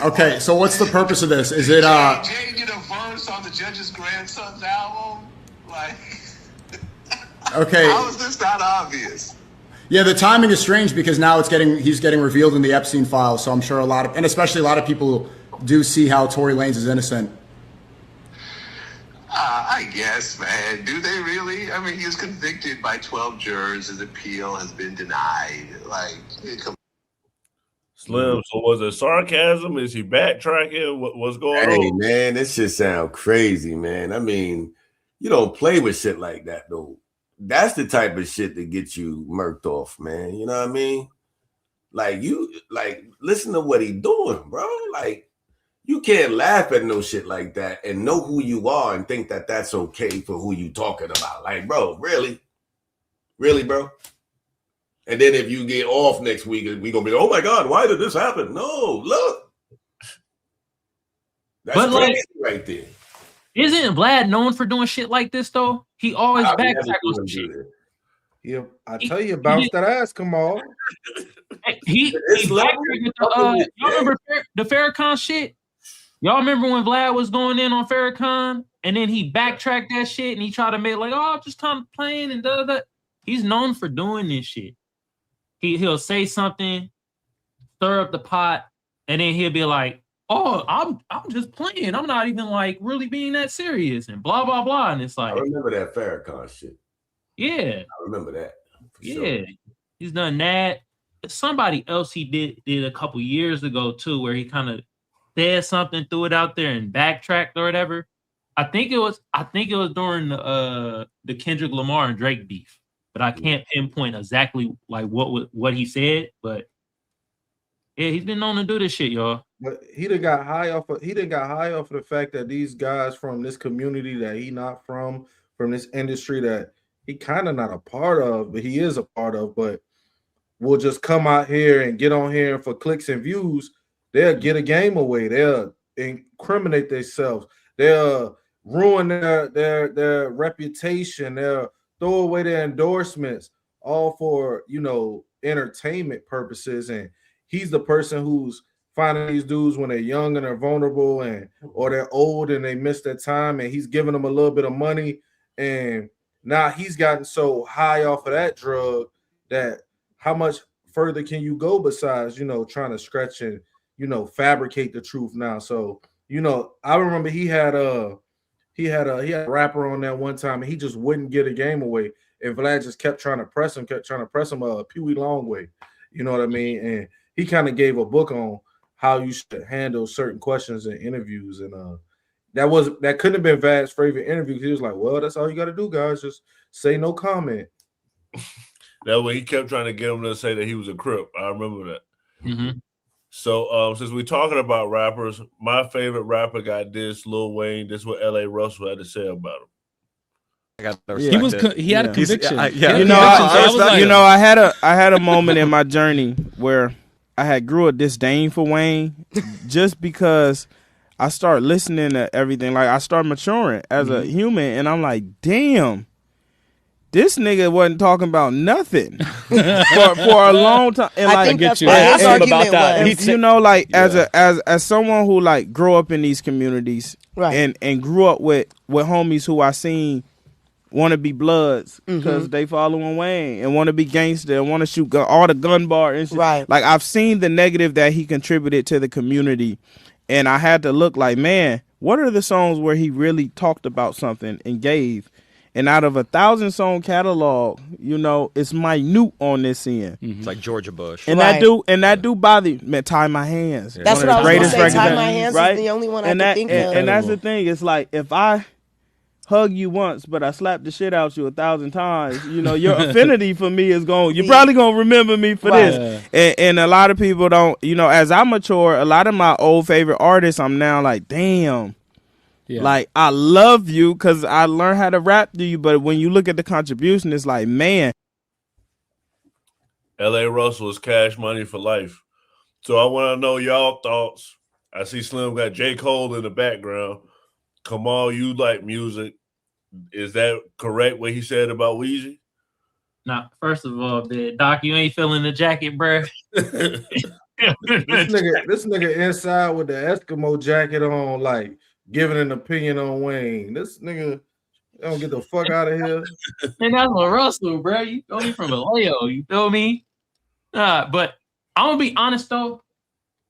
Okay, so what's the purpose of this? Is it Jay did a verse on the Judge's Grandson's album? Like, okay? How is this not obvious? Yeah, the timing is strange because now he's getting revealed in the Epstein files. So I'm sure especially a lot of people do see how Tory Lanez is innocent. I guess, man. Do they really? I mean, he was convicted by 12 jurors. His appeal has been denied. Like, Slim, so was it sarcasm? Is he backtracking? What's going on? Hey, man, this shit sound crazy, man. I mean, you don't play with shit like that, though. That's the type of shit that gets you murked off, man. You know what I mean? Listen to what he doing, bro. Like, you can't laugh at no shit like that and know who you are and think that that's okay for who you talking about. Like, bro, really? Really, bro? And then if you get off next week, we gonna be, oh my God, why did this happen? No, look. That's crazy right there. Isn't Vlad known for doing shit like this though? He always backtrack on some shit. Yeah, I tell you, bounce that ass, come on. He y'all remember the Farrakhan shit? Y'all remember when Vlad was going in on Farrakhan and then he backtracked that shit and he tried to make like, oh, I'm just kind of playing and da. He's known for doing this shit. He'll say something, stir up the pot, and then he'll be like, oh, I'm just playing. I'm not even like really being that serious and blah, blah, blah. And it's like, I remember that Farrakhan shit. I Yeah. remember that. Yeah. Sure. He's done that. Somebody else he did a couple years ago too, where he kind of said something, threw it out there and backtracked or whatever. I think it was during the Kendrick Lamar and Drake beef. But I can't pinpoint exactly like what he said. But yeah, he's been known to do this shit, y'all. But he done got high off of the fact that these guys from this community that he not from this industry that he kind of not a part of, but he is a part of, but will just come out here and get on here for clicks and views. They'll get a game away. They'll incriminate themselves. They'll ruin their reputation. They'll throw away their endorsements, all for entertainment purposes. And he's the person who's finding these dudes when they're young and they're vulnerable, and or they're old and they miss their time, and he's giving them a little bit of money. And now he's gotten so high off of that drug that how much further can you go besides, trying to stretch and, fabricate the truth now. So, I remember he had a rapper on that one time, and he just wouldn't get a game away. And Vlad just kept trying to press him, Pee-wee Longway. You know what I mean? And he kind of gave a book on how you should handle certain questions in interviews. And that couldn't have been Vlad's favorite interview. He was like, well, that's all you got to do, guys. Just say no comment. That way he kept trying to get him to say that he was a Crip. I remember that. Mm-hmm. So since we're talking about rappers, my favorite rapper got this, Lil Wayne. This is what L.A. Russell had to say about him. He had a conviction. I had a moment in my journey where I had grew a disdain for Wayne just because I started listening to everything. Like, I started maturing as a human, and I'm like, damn, this nigga wasn't talking about nothing for a long time. And I think that's what his argument was. As someone who like grew up in these communities, right, and grew up with homies who I seen want to be Bloods because they following Wayne and want to be gangster and want to shoot all the gun bar and shit. Right. Like, I've seen the negative that he contributed to the community, and I had to look like, man, what are the songs where he really talked about something and gave? And out of 1,000-song catalog, it's minute on this end. It's like Georgia Bush. And that do bother me. Man, Tie My Hands. Yeah. That's what I was going to say. Tie My Hands is the only one I can think of. And that's the thing. It's like, if I hug you once, but I slap the shit out you 1,000 times, your affinity for me is going, you're probably going to remember me for this. And a lot of people don't, as I mature, a lot of my old favorite artists, I'm now like, damn. Yeah. Like, I love you because I learned how to rap to you, but when you look at the contribution, it's like, man. L.A. Russell is Cash Money for life. So I want to know y'all thoughts. I see Slim got J. Cole in the background. Kamal, you like music. Is that correct what he said about Weezy? Nah, first of all, Doc, you ain't feeling the jacket, bro. This nigga inside with the Eskimo jacket on, like, giving an opinion on Wayne. This nigga don't get the fuck out of here. Man, that's Lil Russell, bro. You feel me from Vallejo. You feel me? But I'm gonna be honest though.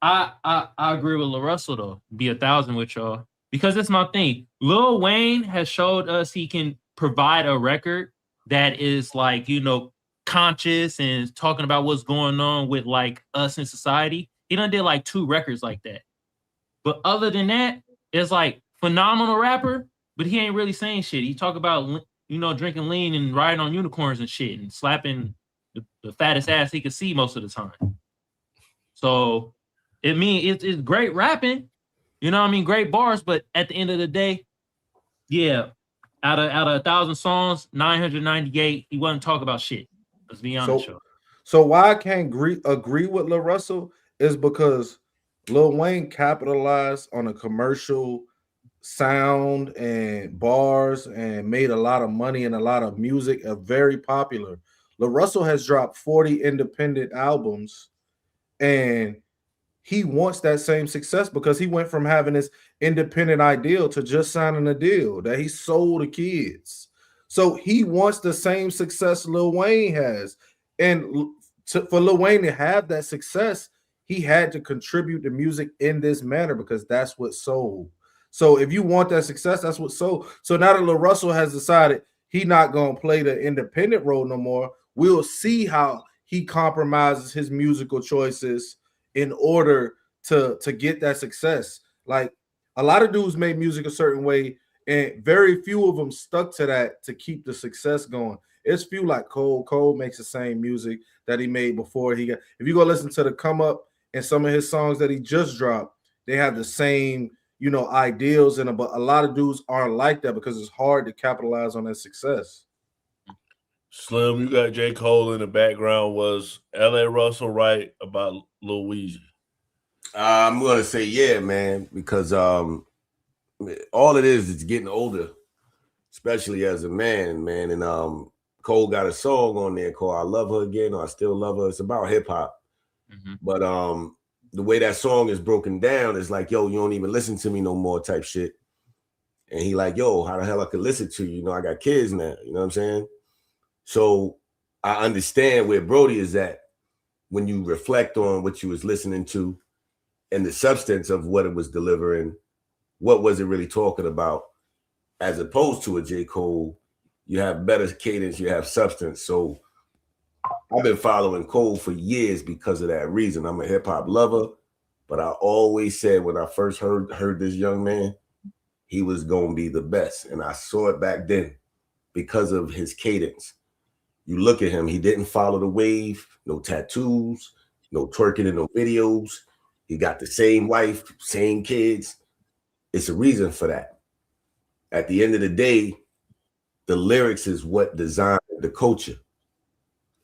I agree with Lil Russell though. Be 1,000 with y'all because it's my thing. Lil Wayne has showed us he can provide a record that is like conscious and talking about what's going on with like us in society. He done did like 2 records like that. But other than that, it's like phenomenal rapper, but he ain't really saying shit. He talk about, drinking lean and riding on unicorns and shit and slapping the fattest ass he could see most of the time. So it's great rapping, great bars, but at the end of the day, yeah, out of 1,000 songs, 998, he wasn't talking about shit. Let's be honest. So why I can't agree with Lil Russell is because Lil Wayne capitalized on a commercial sound and bars and made a lot of money and a lot of music, very popular. Lil Russell has dropped 40 independent albums, and he wants that same success because he went from having this independent ideal to just signing a deal that he sold to kids. So he wants the same success Lil Wayne has. And for Lil Wayne to have that success, he had to contribute to music in this manner because that's what sold. So if you want that success, that's what sold. So now that Lil Russell has decided he's not going to play the independent role no more, we'll see how he compromises his musical choices in order to get that success. Like, a lot of dudes made music a certain way, and very few of them stuck to that to keep the success going. It's few like Cole. Cole makes the same music that he made before he got. If you go listen to the Come Up and some of his songs that he just dropped, they have the same, ideals in them. But a lot of dudes aren't like that because it's hard to capitalize on that success. Slim, you got J. Cole in the background. Was L.A. Russell right about Lil Weezy? I'm going to say yeah, man, because all it is getting older, especially as a man, and Cole got a song on there called I Love Her Again or I Still Love Her. It's about hip-hop. But the way that song is broken down is like, yo, you don't even listen to me no more type shit. And he like, yo, how the hell I could listen to you? You know, I got kids now. You know what I'm saying? So I understand where Brody is at when you reflect on what you was listening to and the substance of what it was delivering. What was it really talking about? As opposed to a J. Cole, you have better cadence, you have substance. So I've been following Cole for years because of that reason. I'm a hip hop lover, but I always said when I first heard this young man, he was going to be the best. And I saw it back then because of his cadence. You look at him, he didn't follow the wave, no tattoos, no twerking in no videos. He got the same wife, same kids. It's a reason for that. At the end of the day, the lyrics is what designed the culture.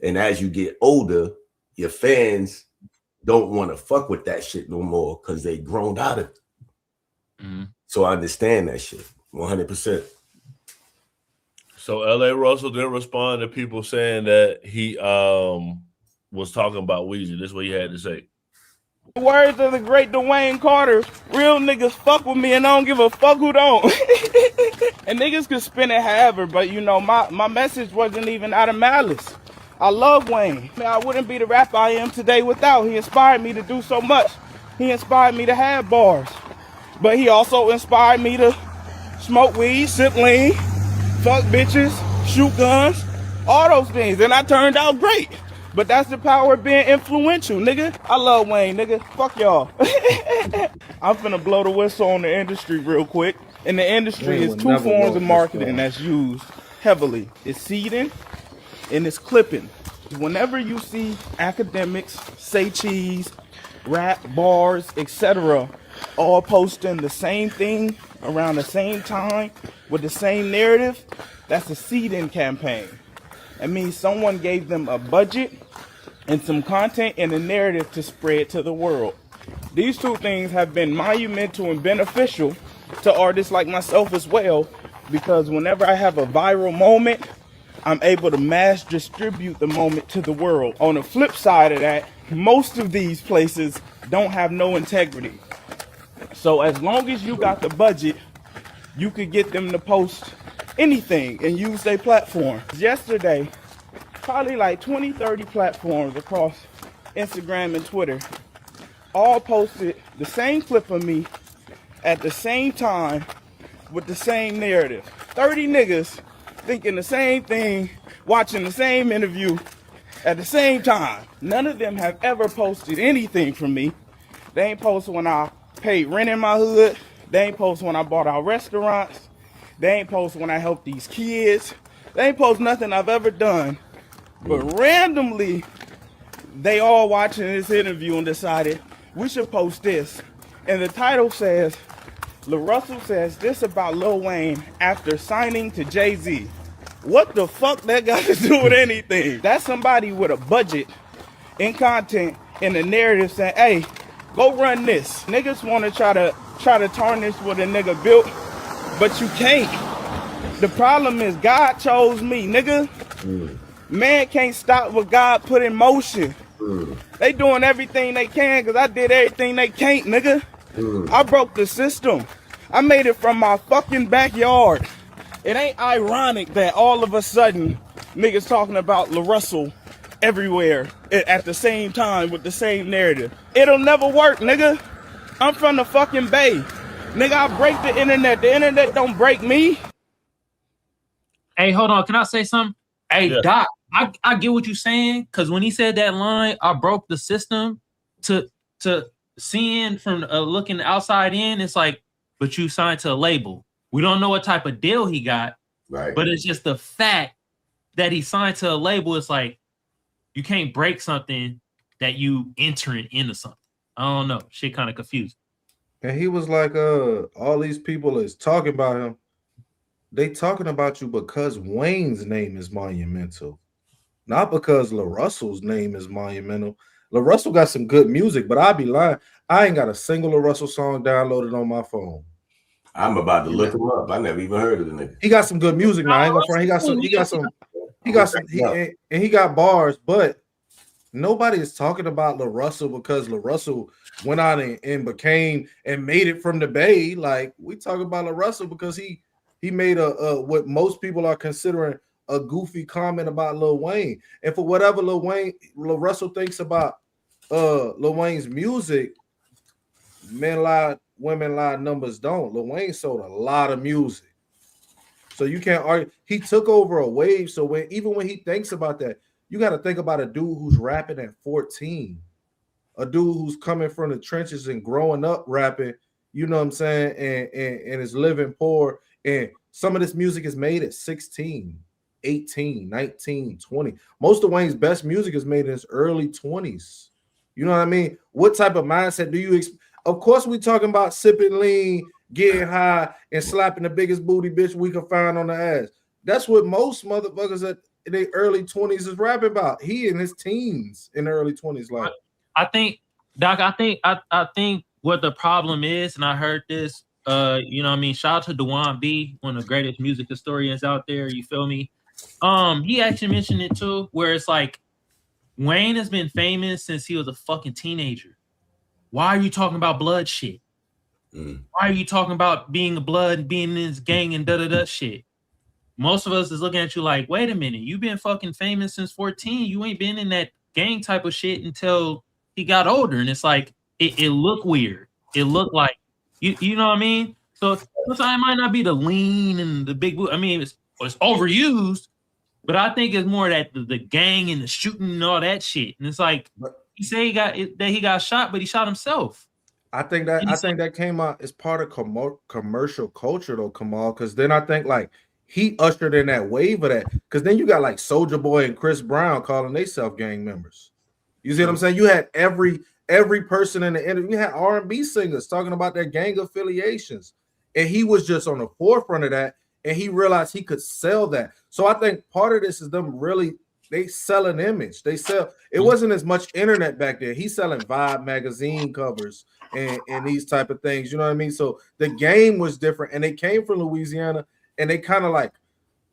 And as you get older, your fans don't want to fuck with that shit no more because they grown out of it. So I understand that shit 100%. So L.A. Russell didn't respond to people saying that he was talking about Weezy. This is what he had to say. The words of the great Dwayne Carter, real niggas fuck with me and I don't give a fuck who don't. And niggas can spin it however, but you know, my message wasn't even out of malice. I love Wayne. I wouldn't be the rapper I am today without. He inspired me to do so much. He inspired me to have bars. But he also inspired me to smoke weed, sip lean, fuck bitches, shoot guns, all those things. And I turned out great. But that's the power of being influential, nigga. I love Wayne, nigga. Fuck y'all. I'm finna blow the whistle on the industry real quick. And the industry is two forms of marketing that's used heavily. It's seeding and it's clipping. Whenever you see academics, say cheese, rap, bars, etc., all posting the same thing around the same time with the same narrative, that's a seeding campaign. It means someone gave them a budget and some content and a narrative to spread to the world. These two things have been monumental and beneficial to artists like myself as well, because whenever I have a viral moment, I'm able to mass distribute the moment to the world. On the flip side of that, most of these places don't have no integrity. So as long as you got the budget, you could get them to post anything and use their platform. Yesterday, probably like 20, 30 platforms across Instagram and Twitter all posted the same clip of me at the same time with the same narrative. 30 niggas thinking the same thing, watching the same interview at the same time. None of them have ever posted anything from me. They ain't posted when I paid rent in my hood. They ain't posted when I bought out restaurants. They ain't posted when I helped these kids. They ain't post nothing I've ever done. But randomly, they all watching this interview and decided we should post this. And the title says, Lil Russell says this about Lil Wayne after signing to Jay-Z. What the fuck that got to do with anything? That's somebody with a budget in content and a narrative saying, hey, go run this. Niggas want to try to tarnish what a nigga built, but you can't. The problem is God chose me, nigga. Man can't stop what God put in motion. They doing everything they can because I did everything they can't, nigga. I broke the system. I made it from my fucking backyard. It ain't ironic that all of a sudden niggas talking about Lil Russell everywhere at the same time with the same narrative. It'll never work, nigga. I'm from the fucking Bay. Nigga, I break the internet. The internet don't break me. Hey, hold on. Can I say something? Hey, Yeah. Doc, I get what you're saying, because when he said that line, I broke the system, to seeing from looking outside in, it's like, but you signed to a label. We don't know what type of deal he got, right? But it's just the fact that he signed to a label. It's like, you can't break something that you entering into something. I don't know. Shit kind of confused. And he was like, all these people is talking about him. They talking about you because Wayne's name is monumental, not because Lil Russell's name is monumental. Lil Russell got some good music, but I'd be lying. I ain't got a single Lil Russell song downloaded on my phone. I'm about to look him up. I never even heard of the nigga. He got some good music now. I ain't gonna front. He got some, and he got bars, but nobody is talking about Lil Russell because Lil Russell went out and became and made it from the Bay. Like, we talk about Lil Russell because he made a what most people are considering a goofy comment about Lil Wayne. And for whatever Lil Russell thinks about Lil Wayne's music, men lie, women lie, numbers don't. Lil Wayne sold a lot of music. So you can't argue. He took over a wave. So even when he thinks about that, you got to think about a dude who's rapping at 14, a dude who's coming from the trenches and growing up rapping, you know what I'm saying, and is living poor. And some of this music is made at 16, 18, 19, 20. Most of Wayne's best music is made in his early 20s. You know what I mean? What type of mindset do you expect? Of course, we talking about sipping lean, getting high, and slapping the biggest booty bitch we can find on the ass. That's what most motherfuckers in their early 20s is rapping about. He in his teens in the early 20s. Like, I think, Doc, I think what the problem is, and I heard this, you know what I mean? Shout out to Dewan B, one of the greatest music historians out there. You feel me? He actually mentioned it too, where it's like Wayne has been famous since he was a fucking teenager. Why are you talking about blood shit? Why are you talking about being a blood and being in this gang and da-da-da shit? Most of us is looking at you like, wait a minute, you've been fucking famous since 14. You ain't been in that gang type of shit until he got older. And it's like, it looked weird. It looked like, you know what I mean? So sometimes it might not be the lean and the big boot. I mean, it's overused, but I think it's more that the gang and the shooting and all that shit. And it's like, he said he got shot, but he shot himself. I think that came out as part of commercial culture though, Kamal, because then I think like he ushered in that wave of that, because then you got like Soulja Boy and Chris Brown calling themselves gang members. You see what I'm saying? You had every person in the industry. You had R&B singers talking about their gang affiliations, and he was just on the forefront of that, and he realized he could sell that. So I think part of this is them really, they sell an image. They sell. It wasn't as much internet back there. He's selling Vibe magazine covers and these type of things. You know what I mean? So the game was different, and they came from Louisiana, and they kind of like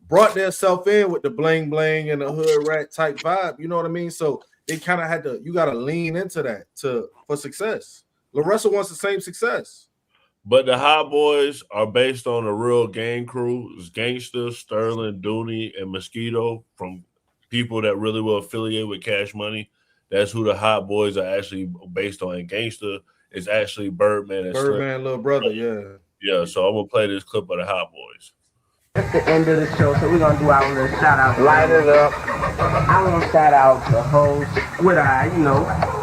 brought their self in with the bling bling and the hood rat type vibe. You know what I mean? So they kind of had to. You got to lean into that for success. Lil Russell wants the same success. But the Hot Boys are based on a real gang crew. It's Gangsta, Sterling, Dooney, and Mosquito, from people that really will affiliate with Cash Money. That's who the Hot Boys are actually based on. And Gangsta is actually Birdman and Birdman, little brother, yeah. Yeah, so I'm going to play this clip of the Hot Boys. It's the end of the show, so we're going to do our little shout-out. Light it up. I want to shout out the host,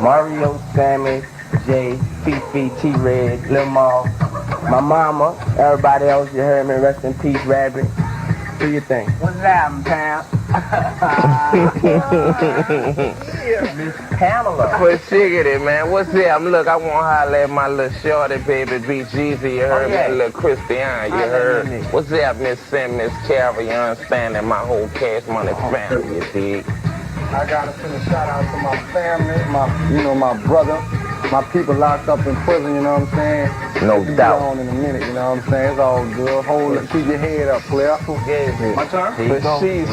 Mario, Sammy, Jay, Fifi, T-Red, Lil Maul, my mama, everybody else, you heard me, rest in peace, Rabbit. Do your thing. What's happening, Pam? Miss Pamela. But shiggity, man. What's up? Look, I want to holler at my little shorty, baby, B. Jeezy. You heard me? Little Christian, you heard? What's up, Miss Sim, Miss Carol? You understand that my whole Cash Money family, you dig? I gotta send a shout out to my family, my brother, my people locked up in prison, you know what I'm saying? No doubt. On in a minute, you know what I'm saying? It's all good. Keep your head up, player. Who gave it? My turn? But she's,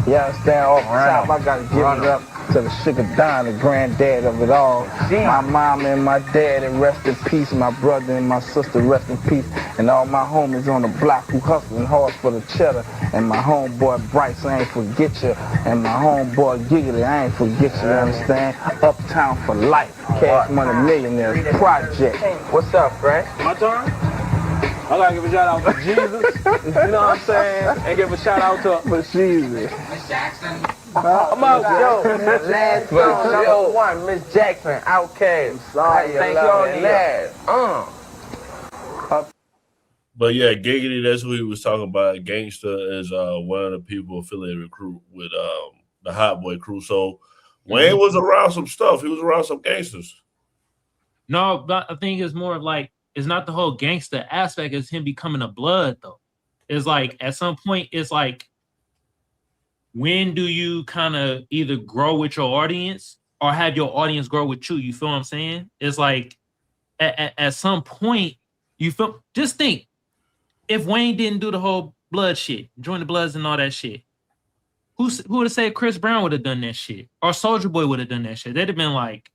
you understand, off the top, I gotta give it up to the Sugar Don, the granddad of it all. My mama and my daddy, rest in peace. My brother and my sister, rest in peace. And all my homies on the block who hustling hard for the cheddar. And my homeboy Bryce, I ain't forget you. And my homeboy Giggly, I ain't forget you, you understand? Uptown for life, Cash Money Millionaires Project. What's up, Frank? My turn? I gotta give a shout out to Jesus, you know what I'm saying? And give a shout out to Jesus. I'm out, yo. Last song, number one, Miss Jackson, Outkast. Thank you on that. But yeah, Giggity, that's who he was talking about. Gangsta is one of the people affiliated with the Hot Boy crew. So Wayne was around some stuff. He was around some gangsters. No, but I think it's more of like, it's not the whole gangster aspect, it's him becoming a blood though. It's like at some point, it's like, when do you kind of either grow with your audience or have your audience grow with you? You feel what I'm saying? It's like at some point, you feel, just think, if Wayne didn't do the whole blood shit, join the Bloods and all that shit, Who would have said Chris Brown would have done that shit? Or Soulja Boy would have done that shit? They'd have been like,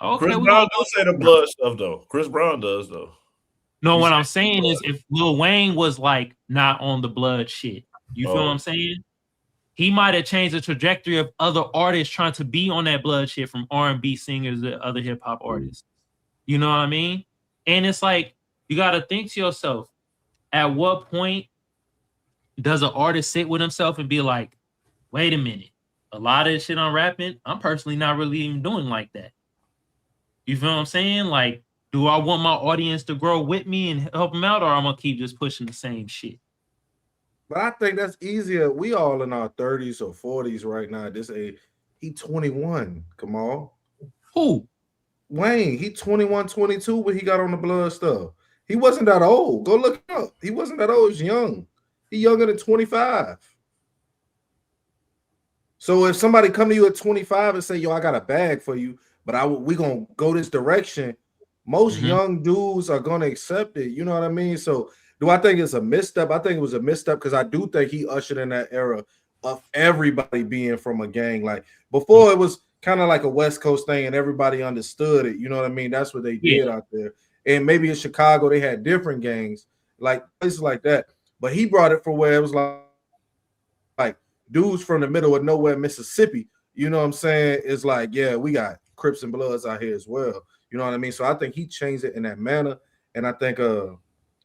okay. Chris Brown does say the blood stuff though. Chris Brown does though. No, what I'm saying is if Lil Wayne was like not on the blood shit, you feel what I'm saying? He might have changed the trajectory of other artists trying to be on that blood shit, from R&B singers to other hip hop artists. You know what I mean? And it's like, you got to think to yourself, at what point does an artist sit with himself and be like, wait a minute, a lot of this shit I'm rapping, I'm personally not really even doing like that. You feel what I'm saying? Like, do I want my audience to grow with me and help them out, or I'm going to keep just pushing the same shit? But I think that's easier. We all in our 30s or 40s right now. This age, he 21. Come on. Who? Wayne. He 21, 22 when he got on the blood stuff. He wasn't that old. Go look it up. He wasn't that old. He's young. He younger than 25. So if somebody come to you at 25 and say, yo, I got a bag for you, but we gonna go this direction, most young dudes are gonna accept it. You know what I mean? So do I think it's a misstep? I think it was a misstep because I do think he ushered in that era of everybody being from a gang. Like before, it was kind of like a West Coast thing and everybody understood it. You know what I mean? That's what they did out there. And maybe in Chicago, they had different gangs, like places like that. But he brought it for where it was like dudes from the middle of nowhere, Mississippi. You know what I'm saying? It's like, yeah, we got Crips and Bloods out here as well. You know what I mean? So I think he changed it in that manner. And I think,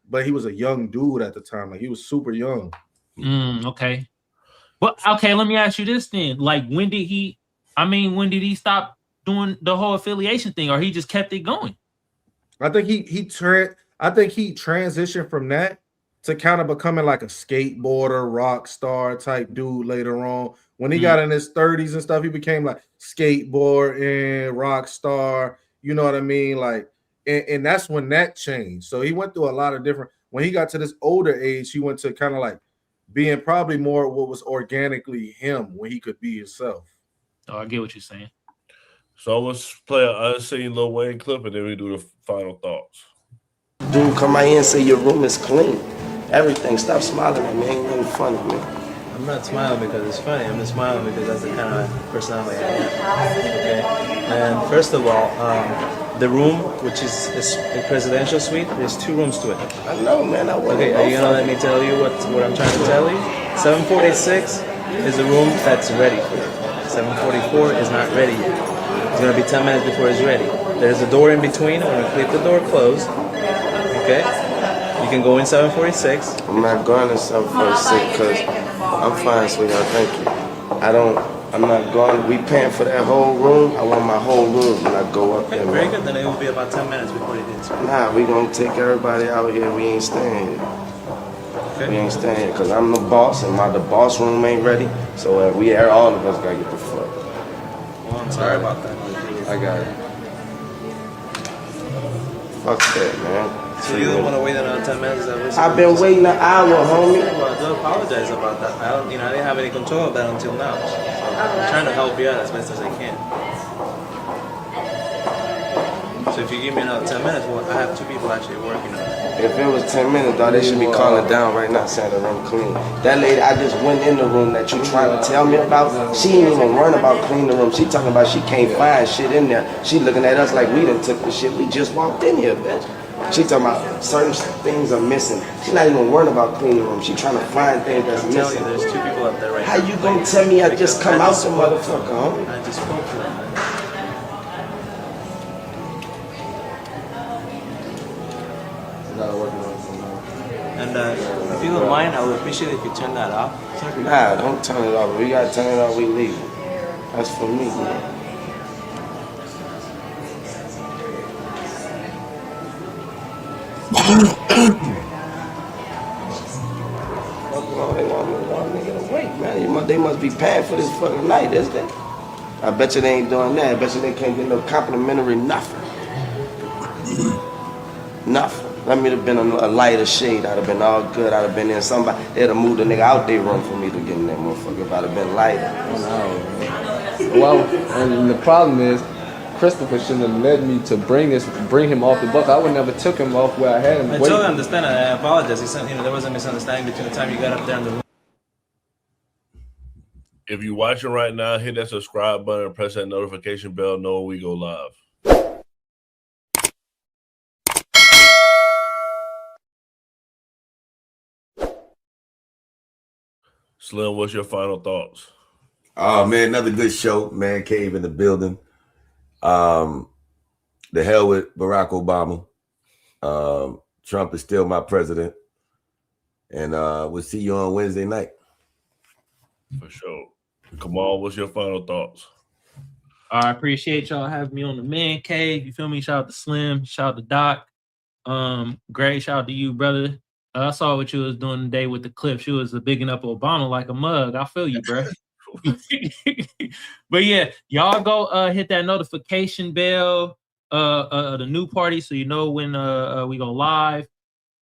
but he was a young dude at the time. Like he was super young. Okay. Well, okay, let me ask you this then. Like, when did he stop doing the whole affiliation thing, or he just kept it going? I think he transitioned from that to kind of becoming like a skateboarder, rock star type dude later on. When he got in his 30s and stuff, he became like skateboard and rock star. You know what I mean? Like, and that's when that changed. So he went through a lot of different. When he got to this older age, he went to kind of like being probably more what was organically him when he could be himself. Oh, I get what you're saying. So let's play an unseen Lil Wayne clip and then we do the final thoughts. Dude, come out here and say your room is clean. Everything. Stop smiling at me. Ain't nothing funny, man. I'm not smiling because it's funny. I'm just smiling because that's the kind of personality I am. Okay. And first of all, the room, which is a presidential suite, there's 2 rooms to it. I know, man. Okay, are you gonna let me tell you what I'm trying to tell you? 746 is the room that's ready for you. 744 is not ready yet. It's gonna be 10 minutes before it's ready. There's a door in between. I'm gonna keep the door closed. Okay? You can go in 746. I'm not going to 746 because I'm fine, sweetheart. Thank you. I'm not going. We paying for that whole room. I want my whole room when I go up there. Very good. Then it will be about 10 minutes before you get to. Nah, we gonna take everybody out here. We ain't staying here. Okay. We ain't staying here because I'm the boss and the boss room ain't ready. So all of us gotta get the fuck. Well, I'm sorry about that. I got it. Fuck that, man. So you don't want to wait another 10 minutes? I've been waiting an hour, homie. Well, I do apologize about that. I didn't have any control of that until now. So I'm trying to help you out as best as I can. So if you give me another 10 minutes, well, I have 2 people actually working on it. If it was 10 minutes, dog, they should be calling down right now saying the room clean. That lady, I just went in the room that you trying to tell me about. She ain't even worrying about cleaning the room. She talking about she can't find shit in there. She looking at us like we done took the shit. We just walked in here, bitch. She talking about certain things are missing. She not even worrying about cleaning the room. She trying to find things that's missing. There's 2 people up there right now. How you gonna tell me I just come out the motherfucker, huh? I just spoke to them. And if you don't mind, I would appreciate if you turn that off. Nah, don't turn it off. We gotta turn it off, we leave. That's for me, man. They must be paying for this fucking night, isn't they? I bet you they ain't doing that. I bet you they can't get no complimentary nothing. Nothing. Let me have been a lighter shade. I'd have been all good. I'd have been in somebody. They'd have moved the nigga out their room for me to get in that motherfucker if I'd have been lighter. Well, and the problem is, Christopher shouldn't have led me to bring him off the bus. I would never took him off where I had him. I totally understand. I apologize. There was a misunderstanding between the time you got up there and the room. If you're watching right now, hit that subscribe button and press that notification bell. Know when we go live. Slim, what's your final thoughts? Oh man, another good show. Man Cave in the building. The hell with Barack Obama. Trump is still my president. And we'll see you on Wednesday night. For sure. Kamal, what's your final thoughts? I appreciate y'all having me on the Man Cave. You feel me? Shout out to Slim. Shout out to Doc. Gray, shout out to you, brother. I saw what you was doing today with the clips. You was bigging up Obama like a mug. I feel you, bro. But yeah, y'all go hit that notification bell, the new party, so you know when we go live.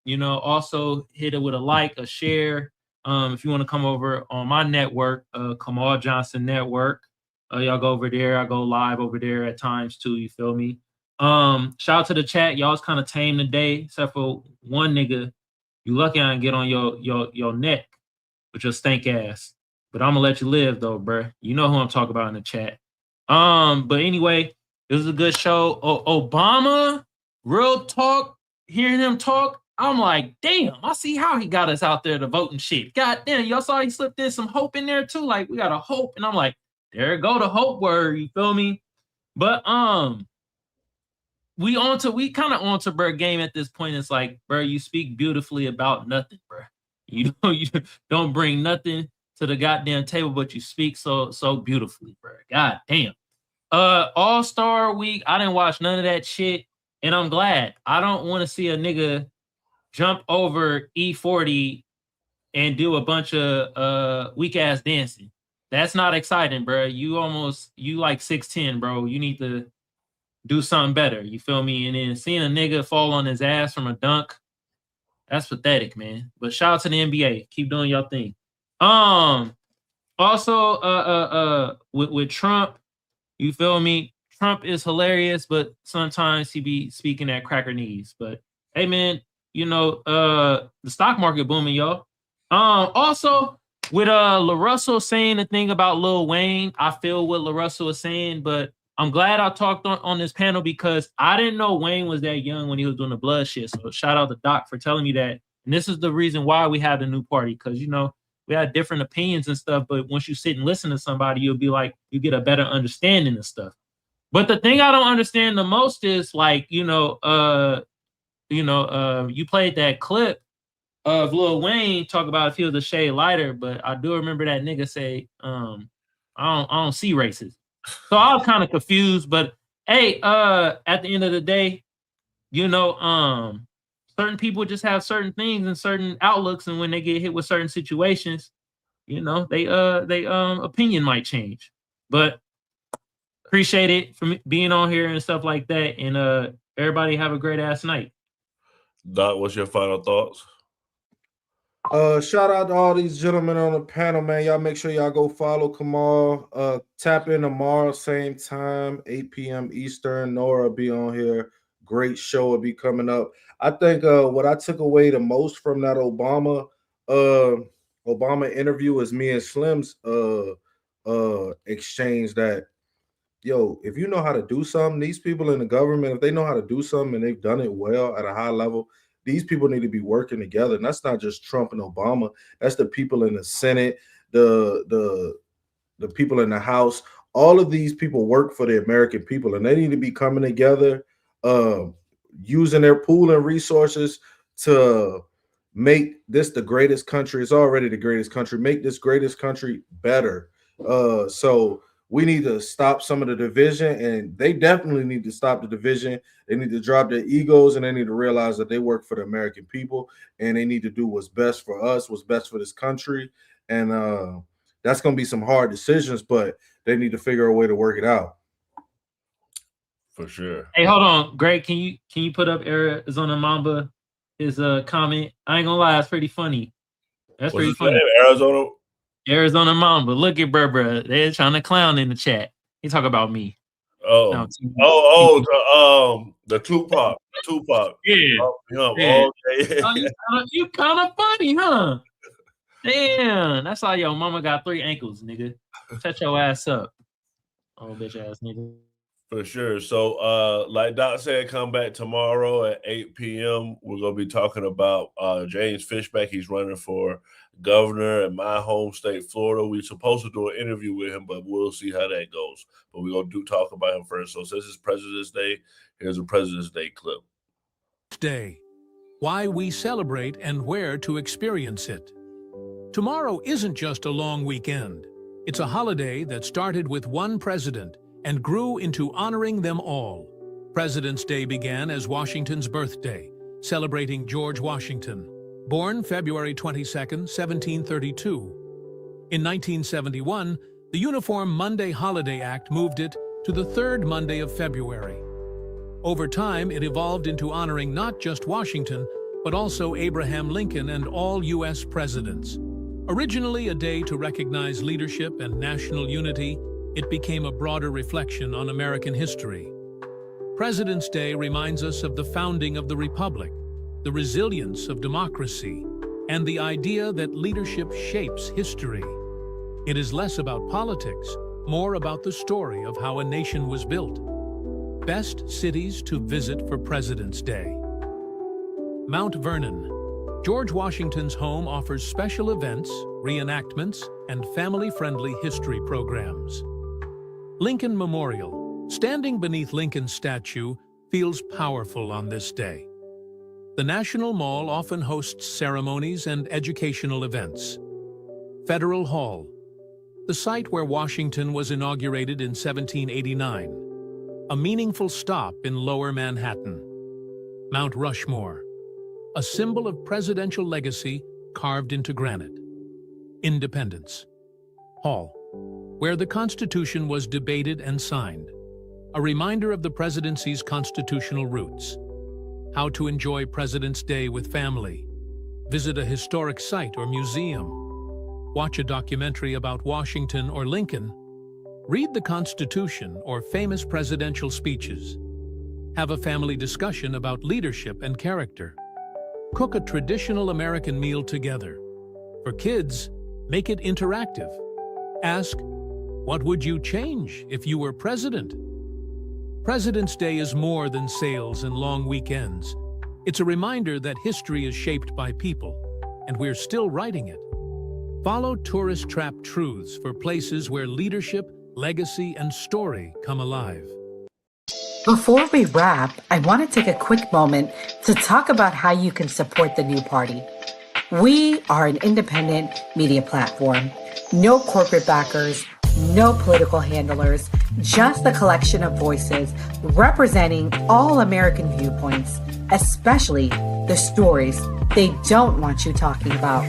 You know, also hit it with a like, a share. If you want to come over on my network, Kamal Johnson Network, y'all go over there. I go live over there at times too. You feel me? Shout out to the chat. Y'all's kind of tame today, except for one nigga. You lucky I didn't get on your neck with your stank ass. But I'm gonna let you live though, bruh. You know who I'm talking about in the chat. But anyway, it was a good show. Obama, real talk, hearing him talk, I'm like, damn, I see how he got us out there to vote and shit. God damn, y'all saw he slipped in some hope in there too. Like, we got a hope. And I'm like, there go the hope word, you feel me? But we kind of onto bro game at this point. It's like, bro, you speak beautifully about nothing, bro. You don't bring nothing to the goddamn table, but you speak so beautifully, bro. God damn. All-Star Week, I didn't watch none of that shit, and I'm glad. I don't want to see a nigga jump over E40 and do a bunch of weak ass dancing. That's not exciting, bro. You like 6'10", bro. You need to do something better. You feel me? And then seeing a nigga fall on his ass from a dunk, that's pathetic, man. But shout out to the NBA. Keep doing your thing. Also, with Trump, you feel me? Trump is hilarious, but sometimes he be speaking at cracker knees. But hey, man, you know, the stock market booming, y'all. Also, with LaRussell saying the thing about Lil Wayne, I feel what LaRussell is saying, but I'm glad I talked on this panel because I didn't know Wayne was that young when he was doing the blood shit. So shout out to Doc for telling me that. And this is the reason why we have the new party, because, you know, we had different opinions and stuff, but once you sit and listen to somebody, you'll be like, you get a better understanding of stuff. But the thing I don't understand the most is, like, you played that clip of Lil Wayne talk about if he was a shade lighter, but I do remember that nigga say, I don't see races. So I was kind of confused, but hey, at the end of the day, you know, certain people just have certain things and certain outlooks, and when they get hit with certain situations, you know, they opinion might change. But appreciate it for being on here and stuff like that, and everybody have a great ass night. Doc, what's your final thoughts? Shout out to all these gentlemen on the panel, man. Y'all make sure y'all go follow Kamal. Tap in tomorrow, same time, 8 p.m. Eastern. Nora will be on here. Great show will be coming up. I think what I took away the most from that Obama interview is me and Slim's exchange that, yo, if you know how to do something, these people in the government, if they know how to do something and they've done it well at a high level, these people need to be working together. And that's not just Trump and Obama. That's the people in the Senate, the people in the House. All of these people work for the American people, and they need to be coming together, using their pool and resources to make this the greatest country. It's already the greatest country. Make this greatest country better. So we need to stop some of the division, and they definitely need to stop the division. They need to drop their egos, and they need to realize that they work for the American people, and they need to do what's best for us, what's best for this country. And that's going to be some hard decisions, but they need to figure a way to work it out. For sure. Hey, hold on, Greg. Can you put up Arizona Mamba, his comment? I ain't gonna lie, it's pretty funny. That's What's pretty funny. Arizona Mamba. Look at bruh. They're trying to clown in the chat. He talk about me. The Tupac. Yeah. Okay. You kind of funny, huh? Damn, that's how your mama got 3 ankles, nigga. Shut your ass up. Oh, bitch ass nigga. For sure. So, like Doc said, come back tomorrow at 8 p.m. We're going to be talking about James Fishback. He's running for governor in my home state, Florida. We're supposed to do an interview with him, but we'll see how that goes. But we're going to talk about him first. So since it's President's Day, here's a President's Day clip. Day. Why we celebrate and where to experience it. Tomorrow isn't just a long weekend. It's a holiday that started with one president and grew into honoring them all. President's Day began as Washington's birthday, celebrating George Washington, born February 22, 1732. In 1971, the Uniform Monday Holiday Act moved it to the third Monday of February. Over time, it evolved into honoring not just Washington, but also Abraham Lincoln and all U.S. presidents. Originally a day to recognize leadership and national unity, it became a broader reflection on American history. President's Day reminds us of the founding of the Republic, the resilience of democracy, and the idea that leadership shapes history. It is less about politics, more about the story of how a nation was built. Best cities to visit for President's Day. Mount Vernon. George Washington's home offers special events, reenactments, and family-friendly history programs. Lincoln Memorial. Standing beneath Lincoln's statue feels powerful on this day. The National Mall often hosts ceremonies and educational events. Federal Hall. The site where Washington was inaugurated in 1789. A meaningful stop in Lower Manhattan. Mount Rushmore. A symbol of presidential legacy carved into granite. Independence Hall, where the Constitution was debated and signed. A reminder of the presidency's constitutional roots. How to enjoy President's Day with family. Visit a historic site or museum. Watch a documentary about Washington or Lincoln. Read the Constitution or famous presidential speeches. Have a family discussion about leadership and character. Cook a traditional American meal together. For kids, make it interactive. Ask, what would you change if you were president? President's Day is more than sales and long weekends. It's a reminder that history is shaped by people, and we're still writing it. Follow Tourist Trap Truths for places where leadership, legacy, and story come alive. Before we wrap, I want to take a quick moment to talk about how you can support the new party. We are an independent media platform. No corporate backers, no political handlers, just a collection of voices representing all American viewpoints, especially the stories they don't want you talking about.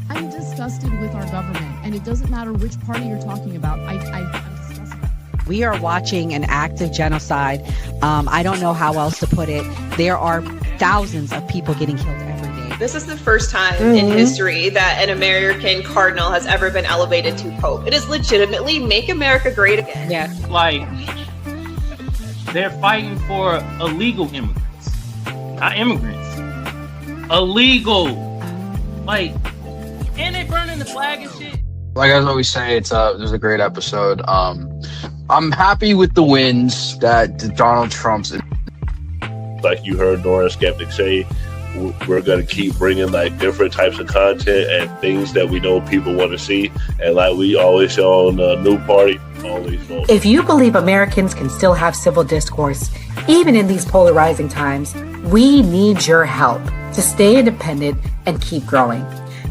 I'm disgusted with our government, and it doesn't matter which party you're talking about. I'm disgusted. We are watching an active genocide. I don't know how else to put it. There are thousands of people getting killed every day. This is the first time in history that an American cardinal has ever been elevated to Pope. It is legitimately make America great again. Yeah. Like, they're fighting for illegal immigrants, not immigrants. Illegal. Like, and they burning the flag and shit. Like I always say, it was a great episode. I'm happy with the wins that Donald Trump's. Like you heard Nora Skeptic say, we're going to keep bringing like different types of content and things that we know people want to see. And like we always say on the New Party, always know. If you believe Americans can still have civil discourse, even in these polarizing times, we need your help to stay independent and keep growing.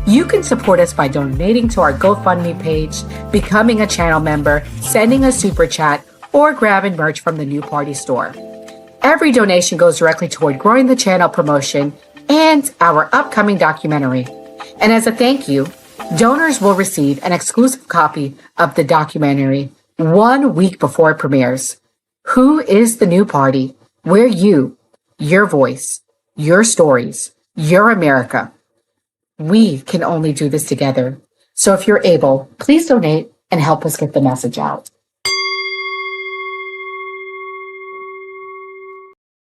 You can support us by donating to our GoFundMe page, becoming a channel member, sending a super chat, or grabbing merch from the New Party store. Every donation goes directly toward growing the channel promotion and our upcoming documentary. And as a thank you, donors will receive an exclusive copy of the documentary 1 week before it premieres. Who is the New Party? We're you, your voice, your stories, your America. We can only do this together. So if you're able, please donate and help us get the message out.